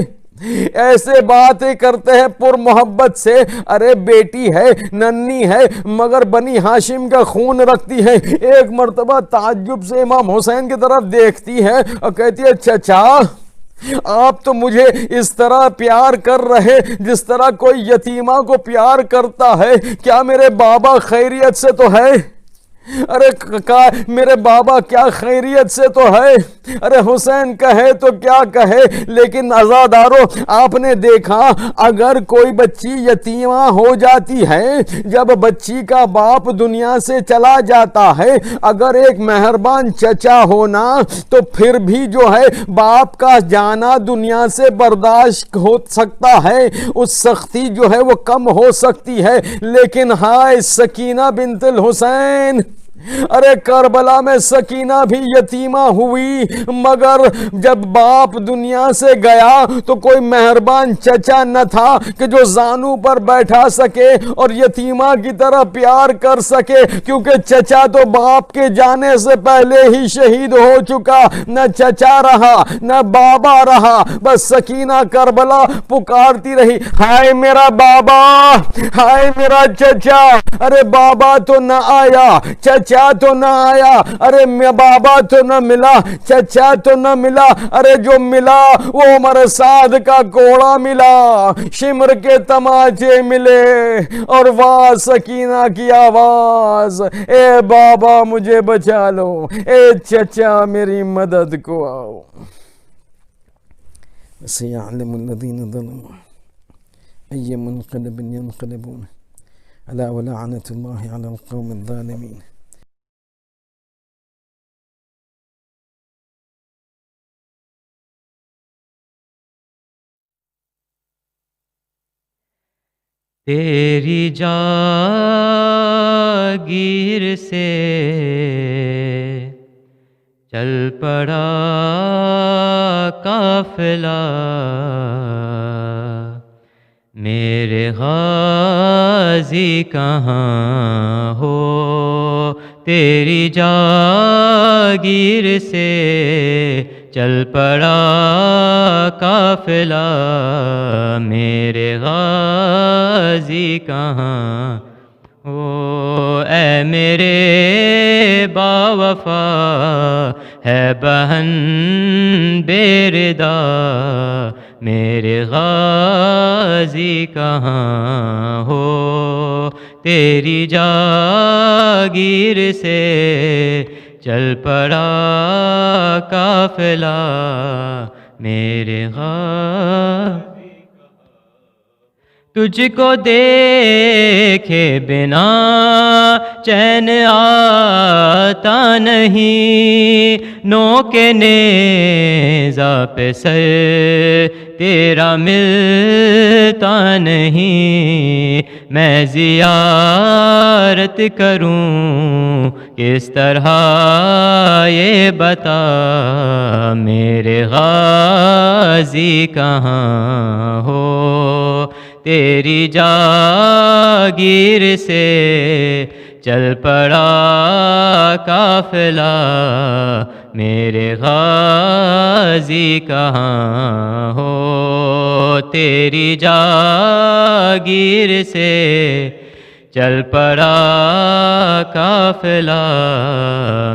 ایسے باتیں کرتے ہیں پر محبت سے، ارے بیٹی ہے، ننھی ہے، مگر بنی ہاشم کا خون رکھتی ہے۔ ایک مرتبہ تعجب سے امام حسین کی طرف دیکھتی ہے اور کہتی ہے چچا آپ تو مجھے اس طرح پیار کر رہے جس طرح کوئی یتیمہ کو پیار کرتا ہے، کیا میرے بابا خیریت سے تو ہے؟ ارے میرے بابا کیا خیریت سے تو ہے؟ ارے حسین کہے تو کیا کہے، لیکن عزادارو آپ نے دیکھا اگر کوئی بچی یتیمہ ہو جاتی ہے، جب بچی کا باپ دنیا سے چلا جاتا ہے، اگر ایک مہربان چچا ہونا تو پھر بھی جو ہے باپ کا جانا دنیا سے برداشت ہو سکتا ہے، اس سختی جو ہے وہ کم ہو سکتی ہے، لیکن ہائے سکینہ بنت الحسین، ارے کربلا میں سکینہ بھی یتیمہ ہوئی، مگر جب باپ دنیا سے گیا تو کوئی مہربان چچا نہ تھا کہ جو زانو پر بیٹھا سکے اور یتیمہ کی طرح پیار کر سکے، کیونکہ چچا تو باپ کے جانے سے پہلے ہی شہید ہو چکا، نہ چچا رہا نہ بابا رہا، بس سکینہ کربلا پکارتی رہی، ہائے میرا بابا، ہائے میرا چچا، ارے بابا تو نہ آیا، چچا تو نہ آیا، ارے بابا تو نہ ملا، چچا تو نہ ملا، ارے جو ملا وہ عمر سعد کا کوڑا ملا، شمر کے تماچے ملے اور واہ سکینہ کی آواز، اے بابا مجھے بچا لو، اے چچا میری مدد کو آؤ۔ سَيَعْلَمُ الَّذِينَ ظَلَمُوا أَيَّ مُنْقَلَبٍ يَنْقَلِبُونَ أَلَا وَلَعْنَةُ اللَّهِ عَلَى الْقَوْمِ الظَّالِمِينَ۔ تیری جاگیر سے چل پڑا قافلہ، میرے غازی کہاں ہو؟ تیری جاگیر سے چل پڑا قافلہ، میرے غازی کہاں ہو؟ اے میرے باوفا ہے بہن بے ردا، میرے غازی کہاں ہو؟ تیری جاگیر سے چل پڑا قافلہ، میرے غازی تجھ کو دیکھے بنا چین آتا نہیں، نوک نیزہ پہ سر تیرا ملتا نہیں، میں زیارت کروں کس طرح یہ بتا، میرے غازی کہاں ہو؟ تیری جاگیر سے چل پڑا قافلہ، میرے غازی کہاں ہو؟ تیری جاگیر سے چل پڑا قافلہ،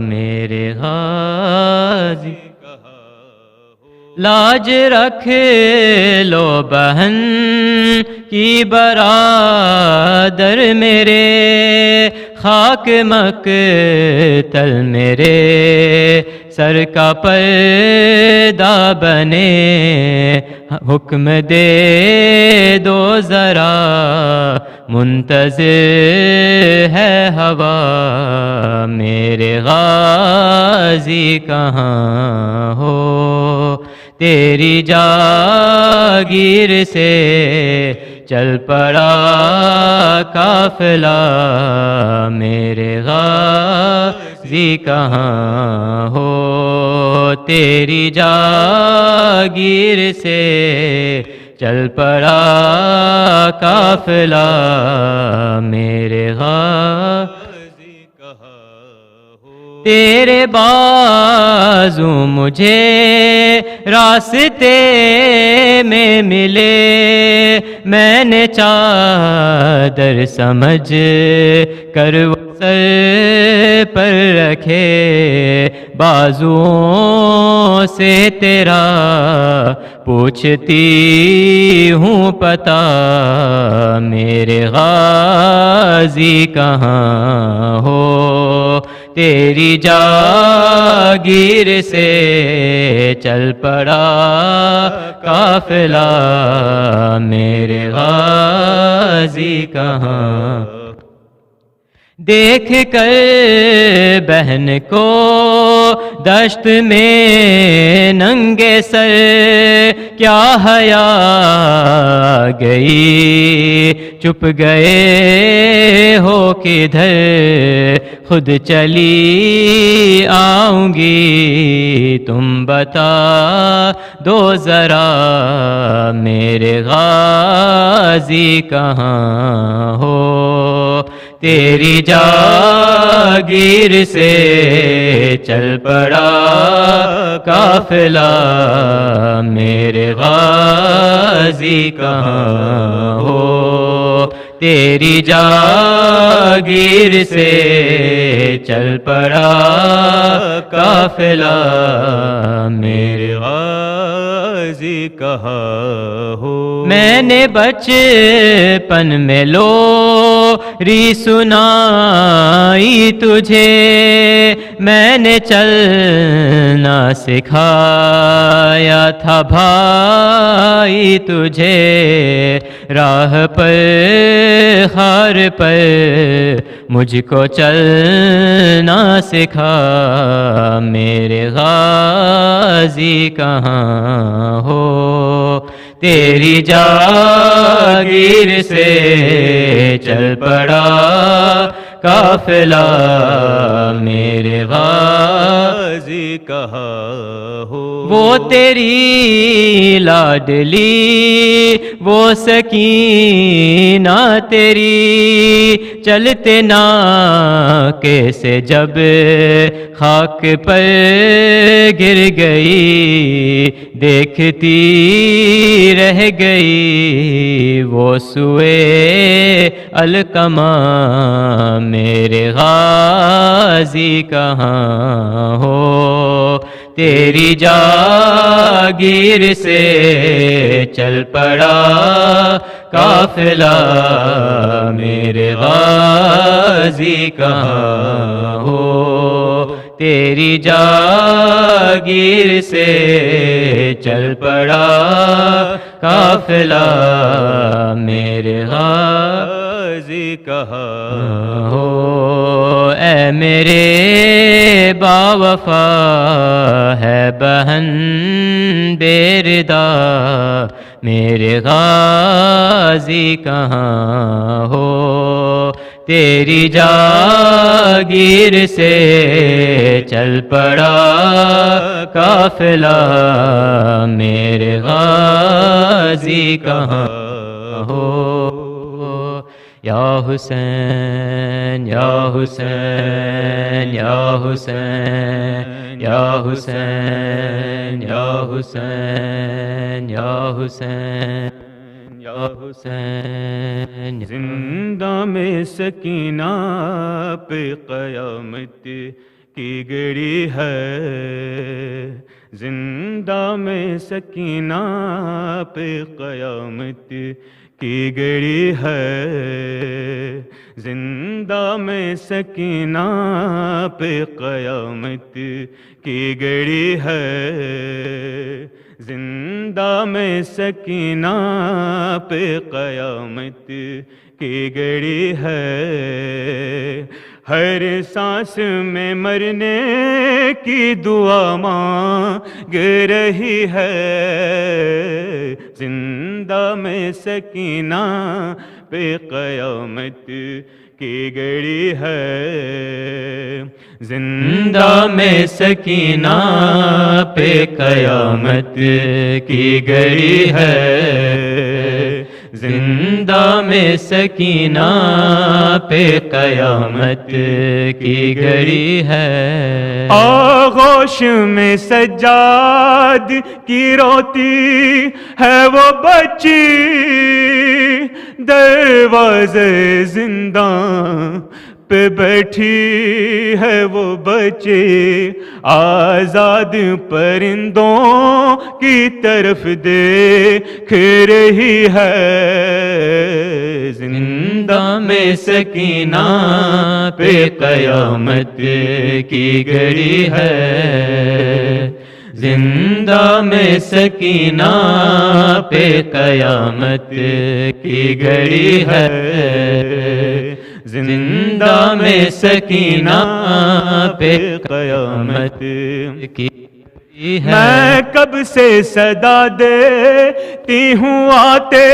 میرے غازی لاج رکھ لو بہن کی برادر میرے، خاک مقتل میرے سر کا پردہ بنے، حکم دے دو ذرا منتظر ہے ہوا، میرے غازی کہاں ہو؟ تیری جاگیر سے چل پڑا قافلہ، میرے غازی کہاں ہو؟ تیری جاگیر سے چل پڑا قافلہ، میرے غازی کہاں ہو؟ تیرے بازو مجھے راستے میں ملے، میں نے چادر سمجھ کر سر پر رکھے، بازوؤں سے تیرا پوچھتی ہوں پتہ، میرے غازی کہاں ہو، تیری جاگیر سے چل پڑا قافلہ، میرے غازی کہاں، دیکھ کر بہن کو دشت میں ننگے سر، کیا حیا گئی، چپ گئے ہو کدھر، خود چلی آؤں گی، تم بتا دو ذرا، میرے غازی کہاں ہو، تیری جاگیر سے چل پڑا قافلہ، میرے غازی کہاں ہو، تیری جاگیر سے چل پڑا قافلہ، میرے غازی کہاں ہو، میں نے بچپن میں لوری سنائی تجھے، میں نے چلنا سکھایا تھا بھائی تجھے، راہ پر خار پر مجھ کو چلنا سکھا، میرے غازی کہاں ہو، تیری جاگیر سے چل پڑا قافلہ، میرے غازی کہاں ہو، وہ تیری لاڈلی وہ سکینہ تیری، چلتے نا کیسے جب خاک پر گر گئی، دیکھتی رہ گئی وہ سوئے القمہ، میرے غازی کہاں ہو، تیری جاگیر سے چل پڑا قافلہ، میرے غازی کہاں ہو، تیری جاگیر سے چل پڑا قافلہ، میرے غازی کہاں ہو، اے میرے باوفا ہے بہن بے ردا، میرے غازی کہاں ہو، تیری جاگیر سے چل پڑا قافلہ، میرے غازی کہاں ہو، یا حسین یا حسین یا حسین یا حسین یا حسین یا حسین یا حسین، زندہ میں سکینہ پہ قیامت کی گڑی ہے، زندہ میں سکینہ پہ قیامت کی گڑی ہے، زندہ میں سکینہ پہ قیامت کی گڑی ہے، زندہ میں سکینہ پہ قیامت کی گڑی ہے، ہر سانس میں مرنے کی دعا مانگ رہی ہے، زندہ میں سکینہ پہ قیامت کی گڑی ہے، زندہ میں سکینہ پہ قیامت کی گڑی ہے، زندہ میں سکینہ پہ قیامت کی گھڑی ہے. آغوش میں سجاد کی روتی ہے وہ بچی، دروازے زنداں پہ بیٹھی ہے وہ بچے، آزاد پرندوں کی طرف دیکھ رہی ہے. زندہ میں سکینہ پہ قیامت کی گھڑی ہے. زندہ میں سکینہ پہ قیامت کی گھڑی ہے. زندہ میں سکینہ پہ قیامت کی گھڑی ہے. میں کب سے صدا دیتی ہوں آتے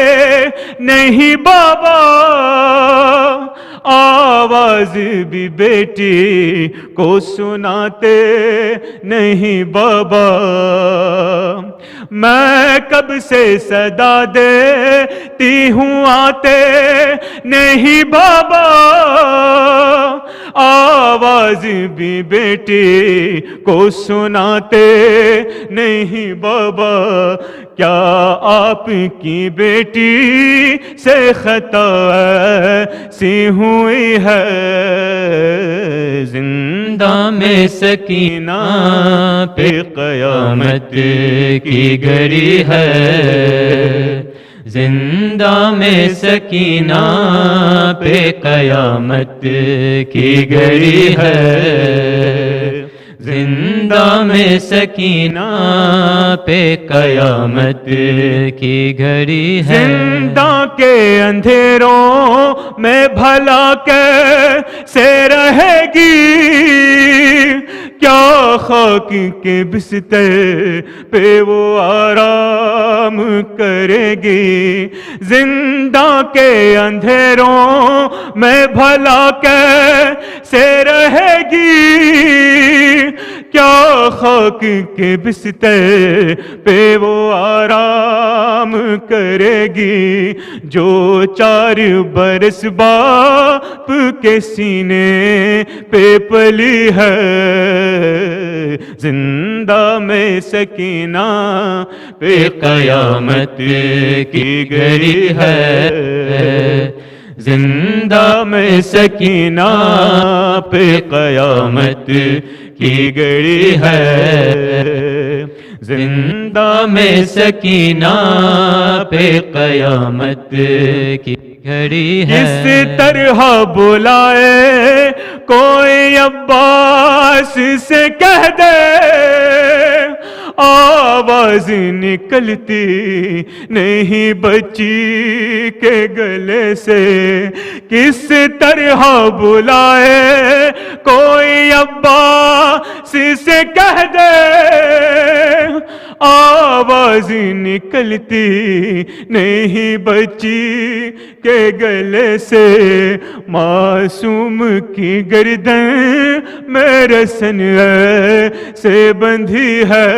نہیں بابا، آواز بھی بیٹی کو سناتے نہیں بابا. میں کب سے صدا دیتی ہوں آتے نہیں بابا، آواز بھی بیٹی کو سناتے نہیں بابا. کیا آپ کی بیٹی سے خطا ایسی ہوئی ہے؟ زندہ میں سکینہ پہ قیامت کی گھڑی ہے. زندہ میں سکینہ پہ قیامت کی گھڑی ہے. زندہ میں سکینہ پہ قیامت کی گھڑی ہے. زندہ کے اندھیروں میں بھلا کیسے رہے گی، کیا خاک کے بستر پہ وہ آرام کرے گی. زندہ کے اندھیروں میں بھلا کیسے رہے گی، کیا خاک کے بستر پہ وہ آرام کرے گی. جو 4 برس باپ کے سینے پہ پلی ہے، زندہ میں سکینہ پہ قیامت کی گھڑی ہے. زندہ میں سکینہ پہ قیامت کی گھڑی ہے. زندہ میں سکینہ پہ قیامت کی گھڑی ہے. اس طرح بلائے کوئی عباس سے کہہ دے، آواز نکلتی نہیں بچی کے گلے سے. کس طرح بلائے کوئی عباس سے کہہ دے، آواز نکلتی نہیں بچی کے گلے سے. معصوم کی گردن میں رسن سے بندھی ہے.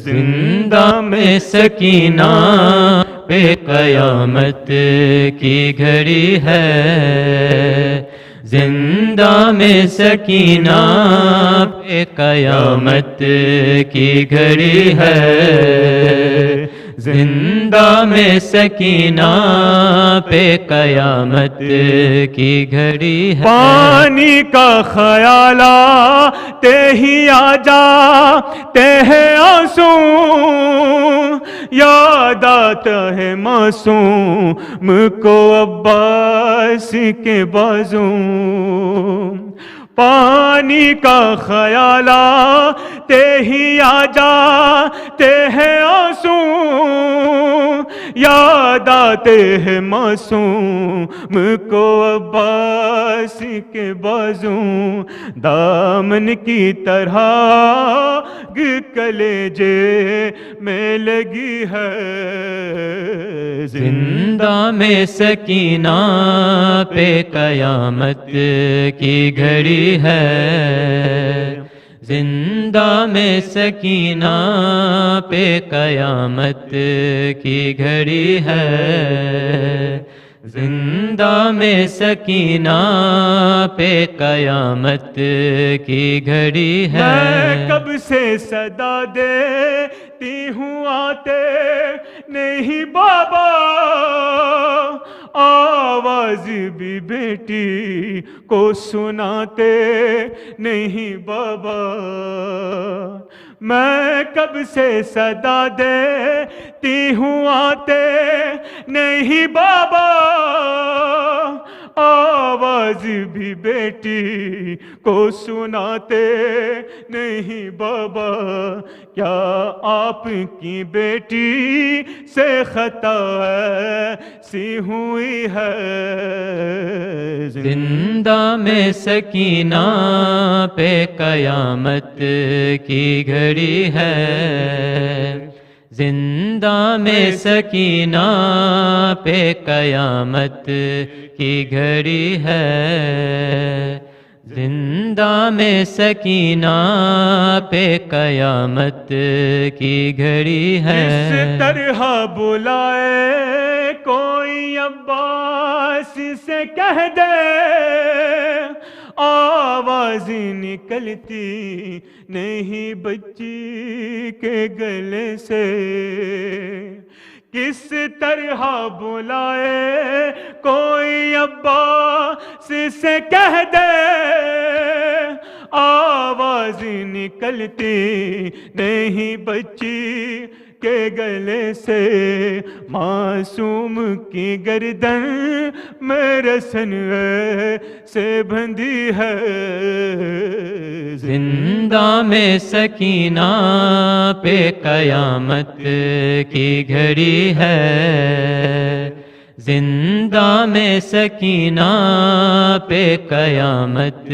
زندہ میں سکینہ پہ قیامت کی گھڑی ہے. زندہ میں سکینہ پہ قیامت کی گھڑی ہے. زندہ میں سکینہ پہ قیامت کی گھڑی ہے. پانی کا خیال آتے ہی آ جاتے ہیں آنسو، یاد آتا ہے معصوم کو عباس کے بازو. پانی کا خیال آتے ہی آ جاتے ہیں آنسو، یاد آتے ہیں معصوم کو عباس کے بازو. دامن کی طرح کلیجے میں لگی ہے. زندہ میں سکینہ پہ قیامت کی گھڑی ہے. زندہ میں سکینہ پہ قیامت کی گھڑی ہے، زندہ میں سکینہ پہ قیامت کی گھڑی ہے۔ میں کب سے صدا دیتی ہوں آتے نہیں بابا، آواز بھی بیٹی کو سناتے نہیں بابا، میں کب سے صدا دیتی ہوں آتے نہیں بابا، آواز بھی بیٹی کو سناتے نہیں بابا، کیا آپ کی بیٹی سے خطا ایسی ہوئی ہے؟ زندہ میں سکینہ پہ قیامت کی گھڑی ہے، زندہ میں سکینہ پہ قیامت کی گھڑی ہے، زندہ میں سکینہ پہ قیامت کی گھڑی ہے۔ اس طرح بلائے کوئی عباس سے کہہ دے، آواز نکلتی نہیں بچی کے گلے سے، کس طرح بلائے کوئی عباس سے کہہ دے، آواز نکلتی نہیں بچی کے گلے سے، معصوم کی گردن میں رسن سے بندھی ہے، زندہ میں سکینہ پہ قیامت کی گھڑی ہے، زندہ میں سکینہ پہ قیامت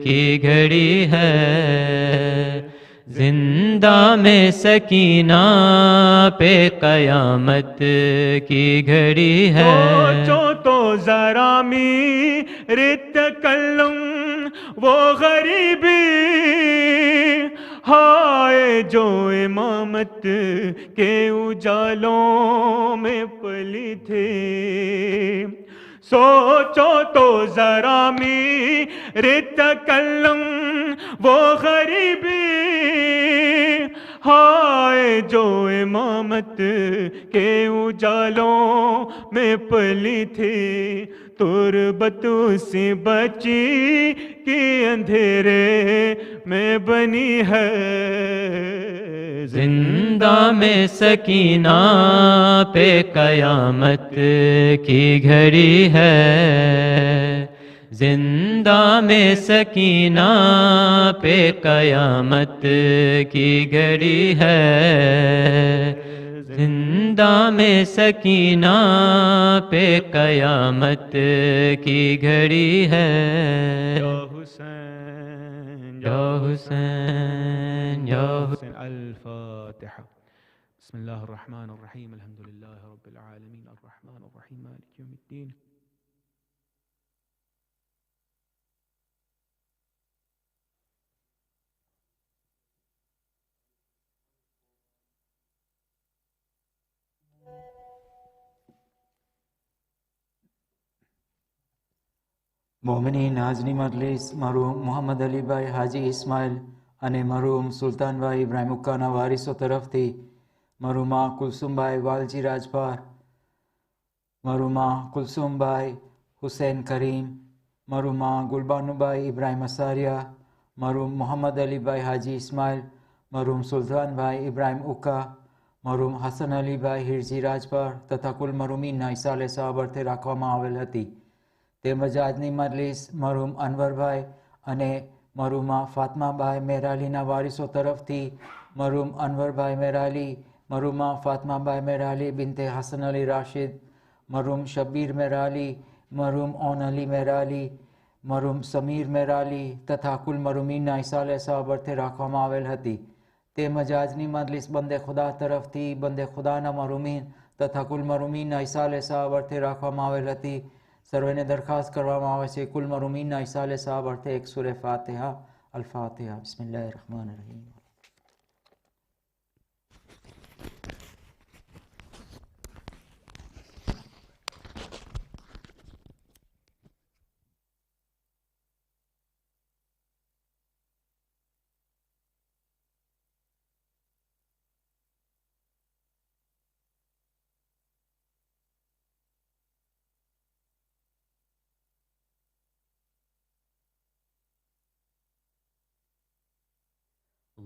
کی گھڑی ہے، زندہ میں سکینہ پہ قیامت کی گھڑی ہے۔ سوچو تو ذرا میرے تکلم وہ غریبی، ہائے جو امامت کے اجالوں میں پلی تھی، سوچو تو ذرا میرے تکلم وہ غریبی، ہائے جو امامت کے اجالوں میں پلی تھی، تربت اسی بچی کی اندھیرے میں بنی ہے، زندہ میں سکینہ پہ قیامت کی گھڑی ہے، زندہ میں سکینہ پہ قیامت کی گھڑی ہے، زندہ میں سکینہ پہ قیامت کی گھڑی ہے۔ یا حسین یا حسین یا حسین۔ الفاتحہ۔ بسم اللہ الرحمن الرحیم، الحمدللہ رب العالمین، الرحمن الرحیم، مالک یوم الدین۔ મોમિની નાઝની મજલિસ મરહૂમ મોહમ્મદ અલીભાઈ હાજી ઇસ્માઇલ અને મરહૂમ સુલતાનભાઈ ઇબ્રાહિમ ઉક્કાના વારિસો તરફથી મરહૂમા કુલસુમભાઈ વાલજી રાજપાર, મરહૂમા કુલસુમભાઈ હુસૈન કરીમ, મરહૂમા ગુલબાનુભાઈ ઇબ્રાહિમ અસારિયા, મરહૂમ મોહમ્મદ અલીભાઈ હાજી ઇસ્માઇલ, મરહૂમ સુલતાનભાઈ ઇબ્રાહિમ ઉક્કા, મરહૂમ હસન અલીભાઈ હિરજી રાજપાર તથા કુલ મરહૂમીનના ઇસાલે સાહબ અર્થે રાખવામાં આવેલ હતી। તેમજ આજની મજલિસ મરહૂમ અનવરભાઈ અને મરહૂમા ફાતમાબાઈ મેરાલીના વારિસો તરફથી મરહૂમ અનવરભાઈ મેરાલી, મરહૂમા ફાતમાબાઈ મેરાલી બિનતે હસન અલી રાશિદ, મરહૂમ શબ્બીર મેરાલી, મરહૂમ ઓન અલી મેરાલી, મરહૂમ સમીર મેરાલી તથા કુલ મરહૂમીનના ઇસાલે સાહબ અર્થે રાખવામાં આવેલ હતી। તેમજ આજની મજલિસ બંદે ખુદા તરફથી બંદે ખુદાના મરહૂમીન તથા કુલ મરહૂમીનના ઇસાલે સાહબ અર્થે રાખવામાં આવેલ હતી। સર્વેને દરખાસ્ત કરવામાં આવે છે કુલ મરહૂમીનના ઇસાલે સાહબ અર્થે એક સૂરે ફાતિહા الفاتحة. بسم الله الرحمن الرحيم.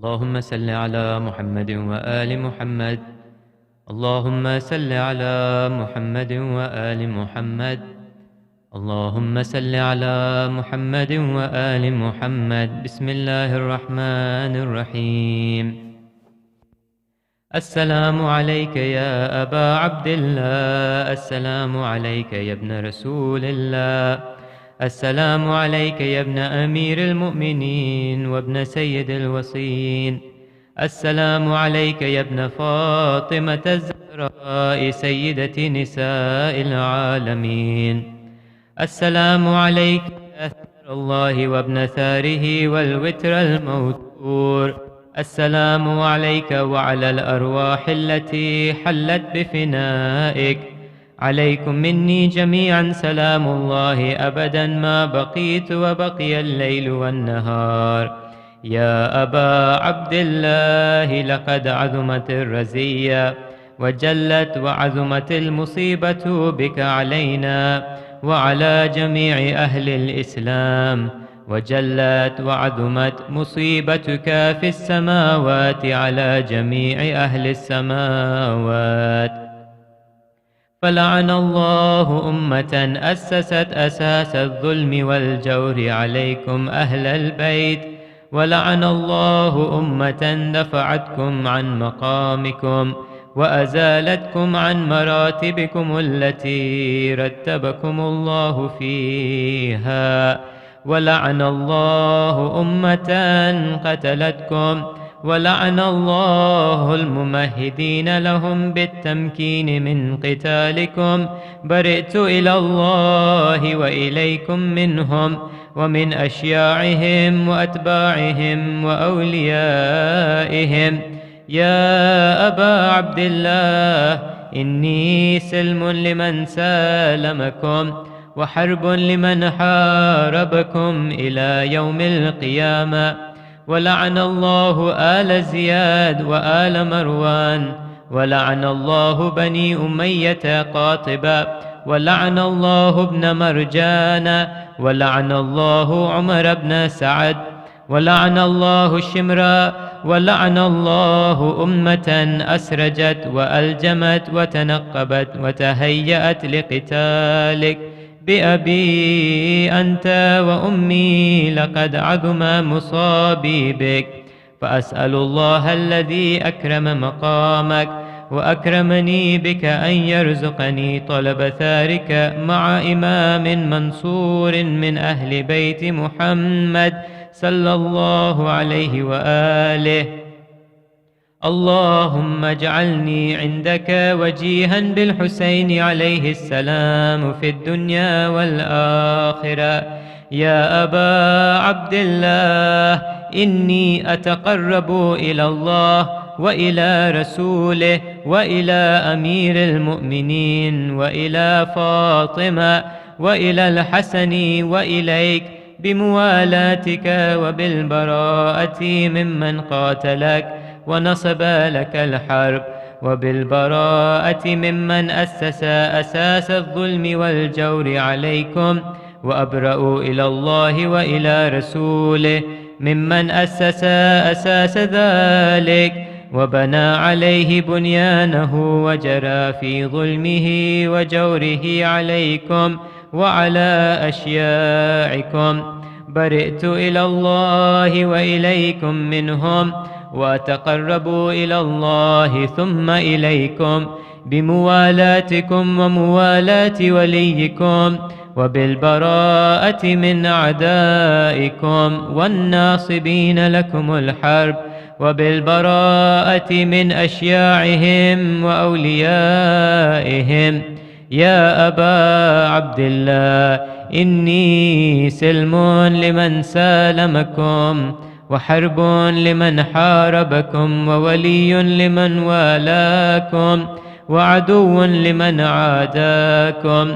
اللهم صل على محمد وآل محمد. اللهم صل على محمد وآل محمد. اللهم صل على محمد وآل محمد. بسم الله الرحمن الرحيم. السلام عليك يا أبا عبد الله، السلام عليك يا ابن رسول الله، السلام عليك يا ابن أمير المؤمنين وابن سيد الوصيين، السلام عليك يا ابن فاطمة الزهراء سيدة نساء العالمين، السلام عليك يا ثار الله وابن ثاره والوتر الموتور، السلام عليك وعلى الأرواح التي حلت بفنائك، عليكم مني جميعا سلام الله أبدا ما بقيت وبقي الليل والنهار. يا أبا عبد الله، لقد عظمت الرزية وجلت وعظمت المصيبة بك علينا وعلى جميع أهل الإسلام، وجلت وعظمت مصيبتك في السماوات على جميع أهل السماوات. فلعن الله أمة أسست أساس الظلم والجور عليكم أهل البيت، ولعن الله أمة دفعتكم عن مقامكم وأزالتكم عن مراتبكم التي رتبكم الله فيها، ولعن الله أمة قتلتكم، ولعن الله الممهدين لهم بالتمكين من قتالكم. برئت إلى الله وإليكم منهم ومن أشياعهم وأتباعهم وأوليائهم. يا أبا عبد الله، إني سلم لمن سالمكم وحرب لمن حاربكم إلى يوم القيامة. ولعن الله آل زياد وآل مروان، ولعن الله بني أمية قاطبة، ولعن الله ابن مرجان، ولعن الله عمر بن سعد، ولعن الله الشمراء، ولعن الله أمة أسرجت وألجمت وتنقبت وتهيأت لقتالك. بأبي أنت وأمي لقد عظم مصابي بك، فأسأل الله الذي أكرم مقامك وأكرمني بك أن يرزقني طلب ثارك مع إمام منصور من أهل بيت محمد صلى الله عليه وآله. اللهم اجعلني عندك وجيها بالحسين عليه السلام في الدنيا والآخرة. يا أبا عبد الله، إني أتقرب إلى الله وإلى رسوله وإلى أمير المؤمنين وإلى فاطمة وإلى الحسن وإليك بموالاتك وبالبراءة ممن قاتلك ونصب لك الحرب، وبالبراءة ممن أسس أساس الظلم والجور عليكم، وأبرأ إلى الله وإلى رسوله ممن أسس أساس ذلك وبنى عليه بنيانه وجرى في ظلمه وجوره عليكم وعلى أشياعكم. برئت إلى الله وإليكم منهم، وأتقرب إلى الله ثم إليكم بموالاتكم وموالاة وليكم، وبالبراءة من أعدائكم والناصبين لكم الحرب، وبالبراءة من أشياعهم وأوليائهم. يا أبا عبد الله إني سلم لمن سالمكم وحرب لمن حاربكم وولي لمن والاكم وعدو لمن عاداكم،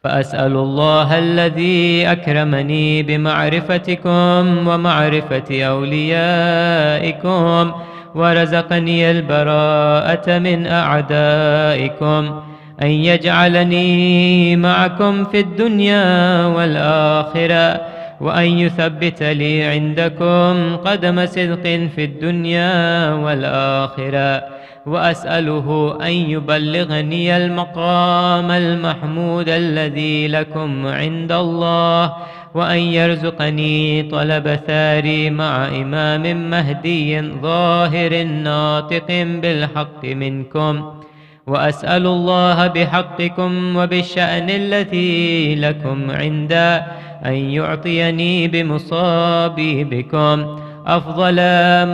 فأسأل الله الذي أكرمني بمعرفتكم ومعرفة أوليائكم ورزقني البراءة من أعدائكم أن يجعلني معكم في الدنيا والآخرة، وأن يثبت لي عندكم قدم صدق في الدنيا والآخرة، وأسأله أن يبلغني المقام المحمود الذي لكم عند الله، وأن يرزقني طلب ثاري مع إمام مهدي ظاهر ناطق بالحق منكم، وأسأل الله بحقكم وبالشأن الذي لكم عنده أن يعطيني بمصابي بكم أفضل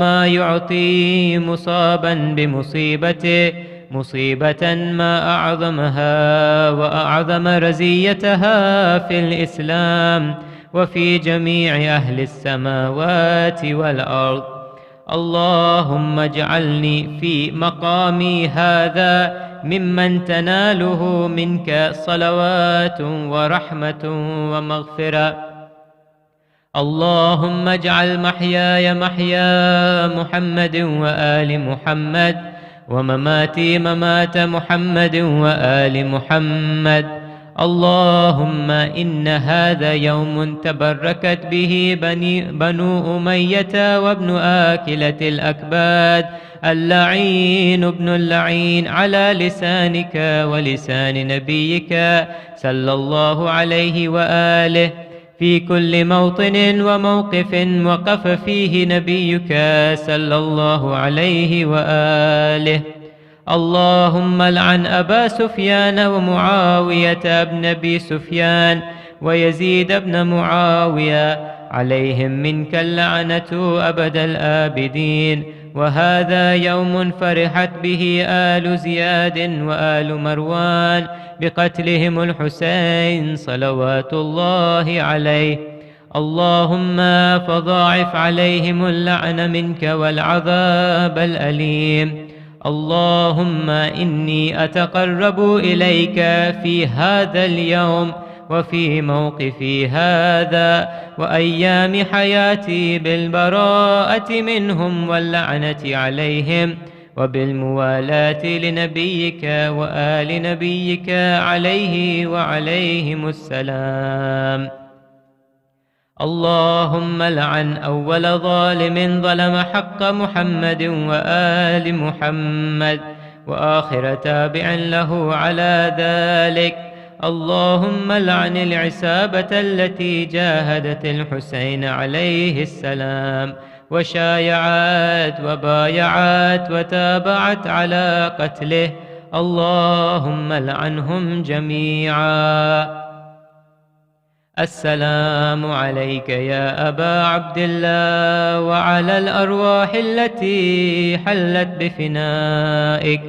ما يعطي مصابا بمصيبته، مصيبة ما أعظمها وأعظم رزيتها في الإسلام وفي جميع أهل السماوات والأرض. اللهم اجعلني في مقامي هذا ممن تناله منك صلوات ورحمة ومغفرة. اللهم اجعل محياي محيا محمد وآل محمد، ومماتي ممات محمد وآل محمد. اللهم إن هذا يوم تبركت به بنو أمية وابن آكلة الأكباد اللعين ابن اللعين على لسانك ولسان نبيك صلى الله عليه وآله في كل موطن وموقف وقف فيه نبيك صلى الله عليه وآله. اللهم لعن أبا سفيان ومعاوية بن أبي سفيان ويزيد بن معاوية، عليهم منك اللعنة أبد الآبدين. وهذا يوم فرحت به آل زياد وآل مروان بقتلهم الحسين صلوات الله عليه. اللهم فضاعف عليهم اللعن منك والعذاب الأليم. اللهم إني أتقرب إليك في هذا اليوم وفي موقفي هذا وأيام حياتي بالبراءة منهم واللعنة عليهم وبالموالاة لنبيك وآل نبيك عليه وعليهم السلام. اللهم لعن أول ظالم ظلم حق محمد وآل محمد وآخر تابع له على ذلك. اللهم لعن العصابة التي جاهدت الحسين عليه السلام وشايعت وبايعت وتابعت على قتله. اللهم لعنهم جميعا. السلام عليك يا أبا عبد الله وعلى الأرواح التي حلت بفنائك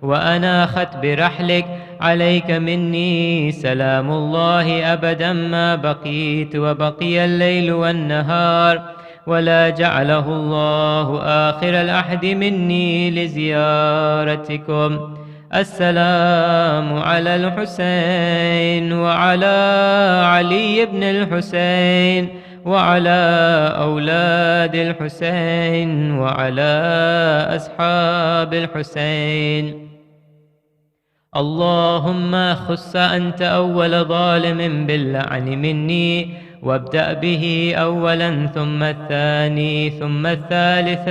وأناخت برحلك. عليك مني سلام الله أبدا ما بقيت وبقي الليل والنهار، ولا جعله الله آخر العهد مني لزيارتكم. السلام على الحسين وعلى علي بن الحسين وعلى أولاد الحسين وعلى أصحاب الحسين. اللهم خص أنت أول ظالم باللعن مني، وابدأ به أولا ثم الثاني ثم الثالث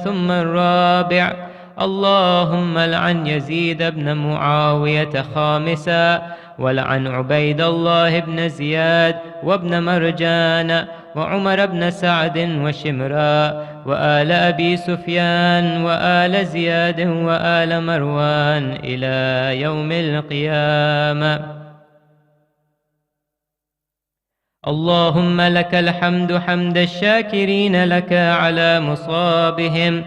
ثم الرابع. اللهم لعن يزيد بن معاوية خامسا، ولعن عبيد الله بن زياد وابن مرجان وعمر بن سعد وشمرا وآل أبي سفيان وآل زياد وآل مروان إلى يوم القيامة. اللهم لك الحمد حمد الشاكرين لك على مصابهم.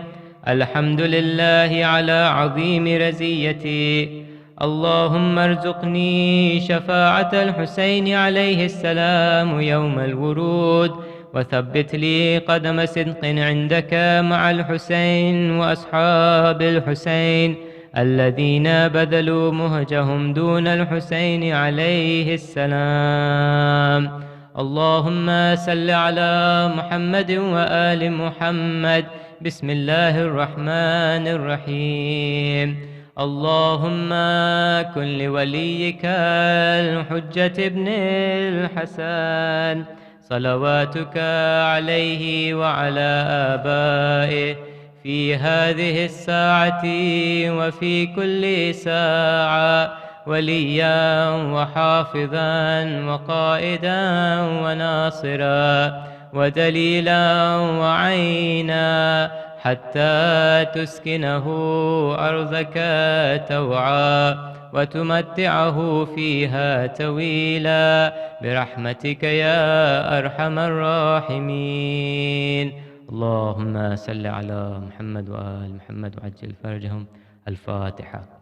الحمد لله على عظيم رزيتي. اللهم ارزقني شفاعة الحسين عليه السلام يوم الورود، وثبت لي قدم صدق عندك مع الحسين وأصحاب الحسين الذين بذلوا مهجهم دون الحسين عليه السلام. اللهم صل على محمد وآل محمد. بسم الله الرحمن الرحيم. اللهم كن لوليك الحجة ابن الحسن صلواتك عليه وعلى آبائه في هذه الساعة وفي كل ساعة وليا وحافظا وقائدا وناصرا ودليلا وعينا حتى تسكنه أرضك توعا وتمتعه فيها طويلا برحمتك يا أرحم الراحمين. اللهم صل على محمد وآل محمد وعجل فرجهم. الفاتحة.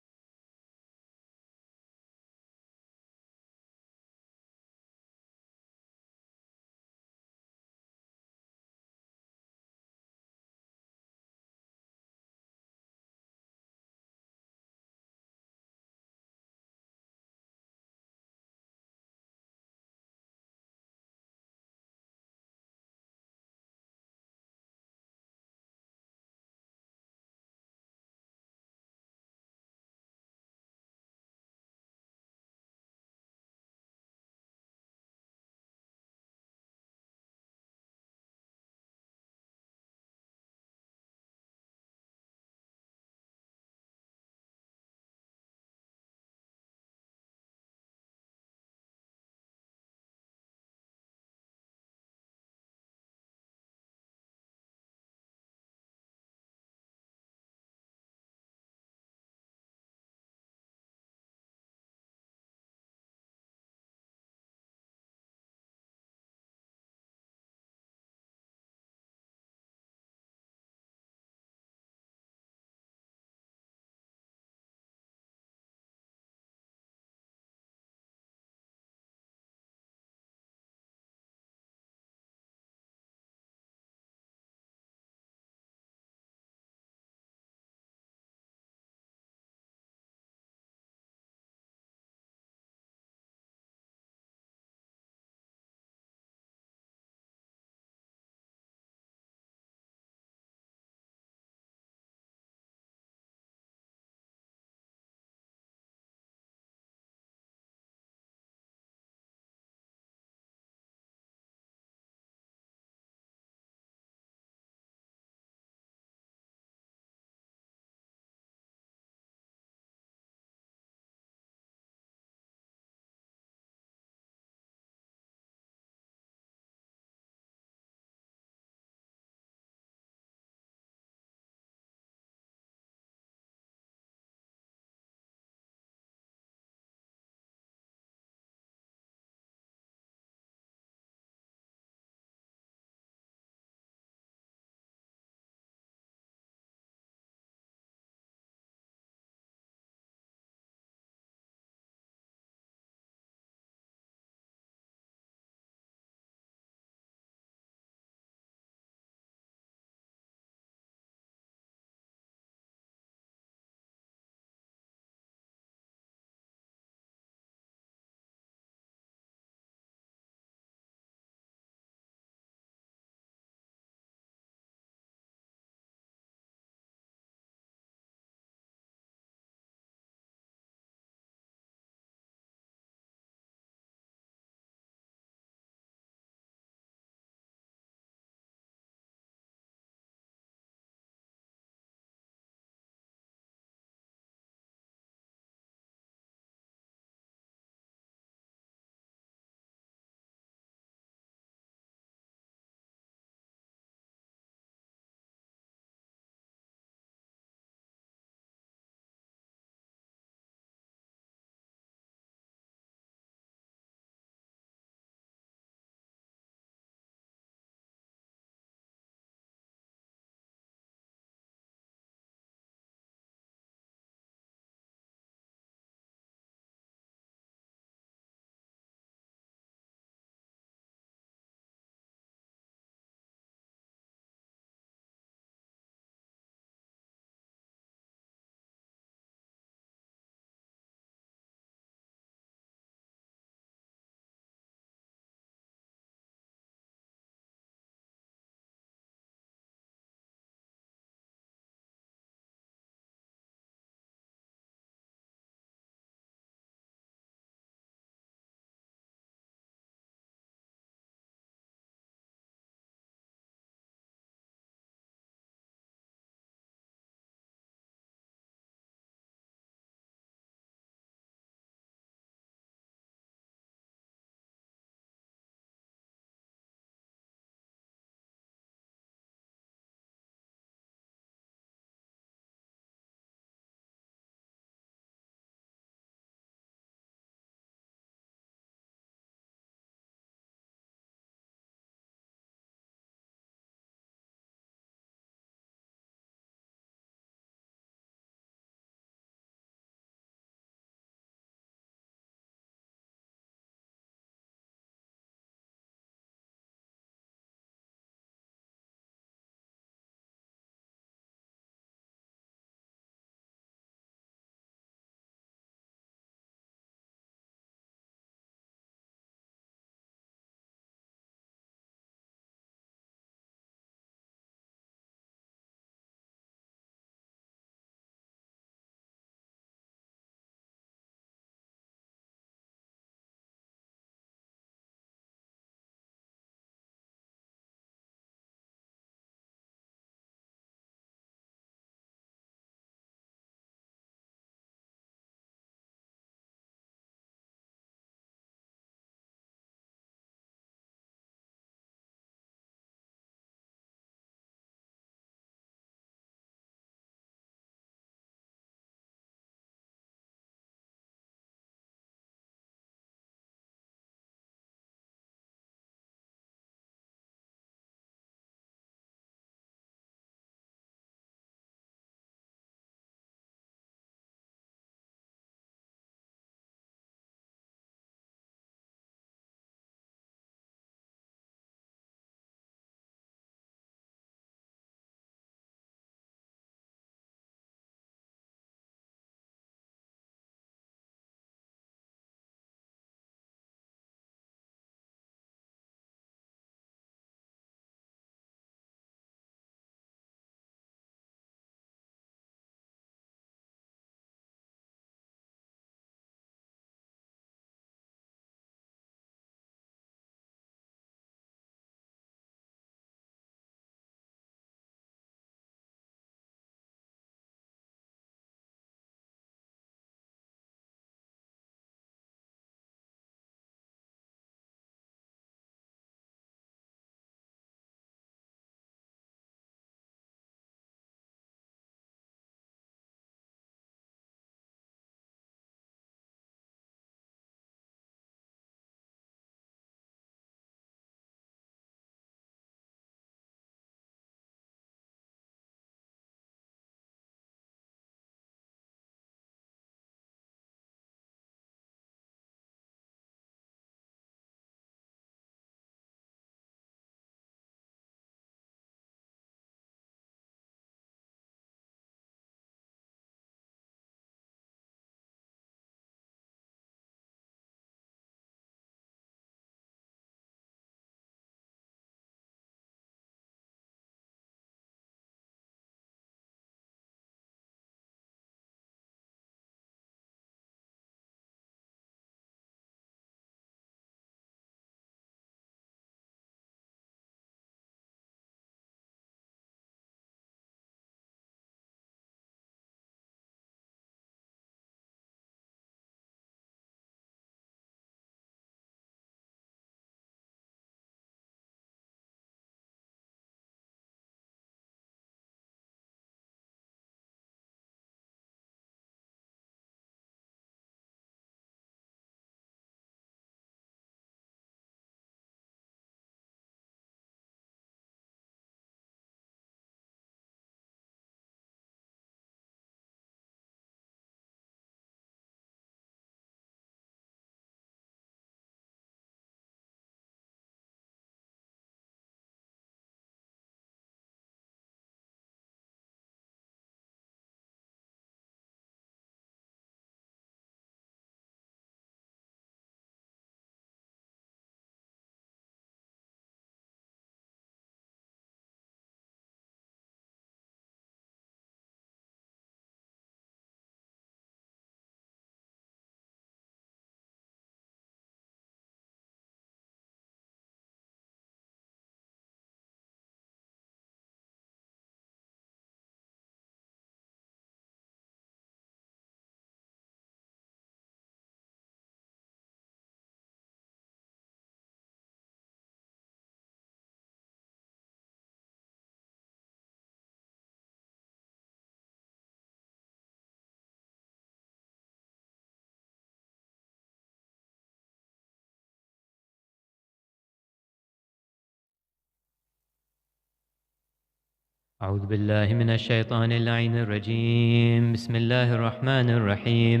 أعوذ بالله من الشيطان اللعين الرجيم. بسم الله الرحمن الرحيم.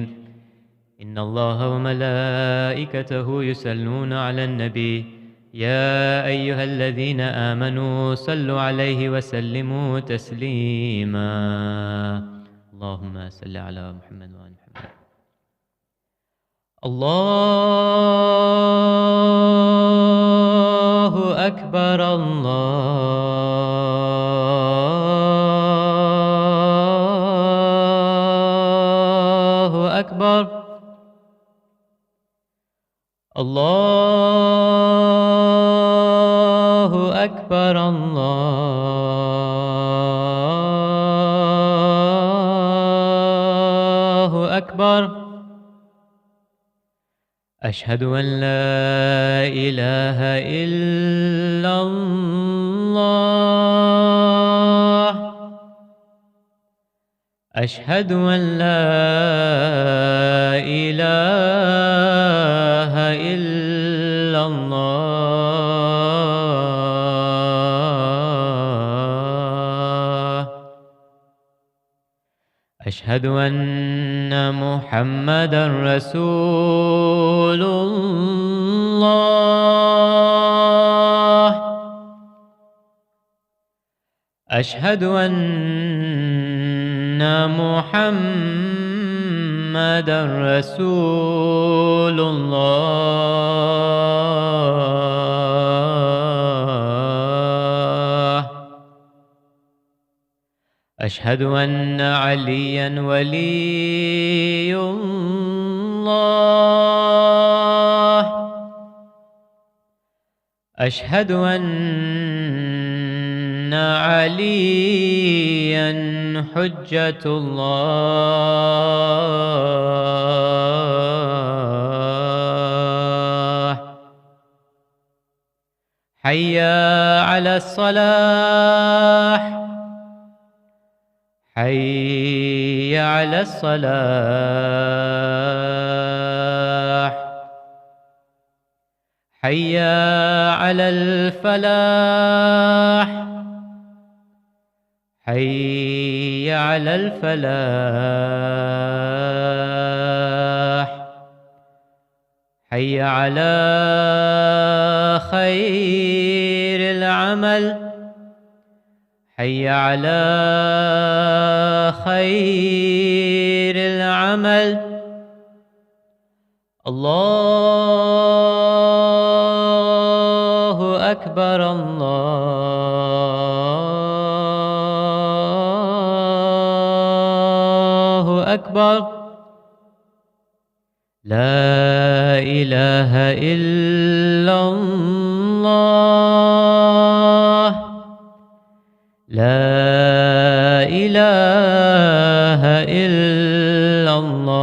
إن الله وملائكته يصلون على النبي يا أيها الذين آمنوا صلوا عليه وسلموا تسليما. اللهم صل على محمد وآل محمد. الله أكبر. الله أكبر. الله أكبر. الله أكبر. أشهد أن لا إله إلا الله. أشهد أن لا إله إلا الله. أشهد أن محمدا رسول الله. أشهد أن محمدا رسول الله. أشهد أن عليا ولي الله. أشهد أن عليا حجة الله. حي على الصلاح. حي على الصلاح. حي على الفلاح. حي على الفلاح. حي على خير العمل. حي على خير العمل. الله أكبر. الله أكبر. لا إله إلا الله. لا إله إلا الله.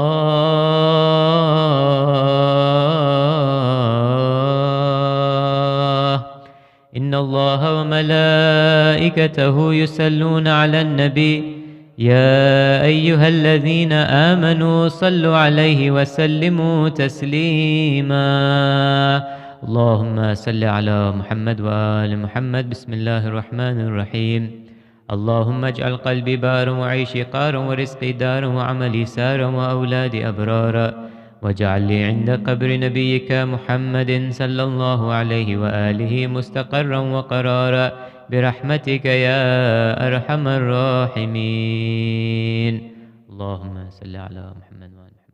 إن الله وملائكته يصلون على النبي يا أيها الذين آمنوا صلوا عليه وسلموا تسليما. اللهم صل على محمد وآل محمد. بسم الله الرحمن الرحيم. اللهم اجعل قلبي بارا وعيشي قارا ورزقي دارا وعملي سارا وأولادي أبرارا، واجعل لي عند قبر نبيك محمد صلى الله عليه وآله مستقرا وقرارا برحمتك يا أرحم الراحمين. اللهم صل على محمد وآل محمد.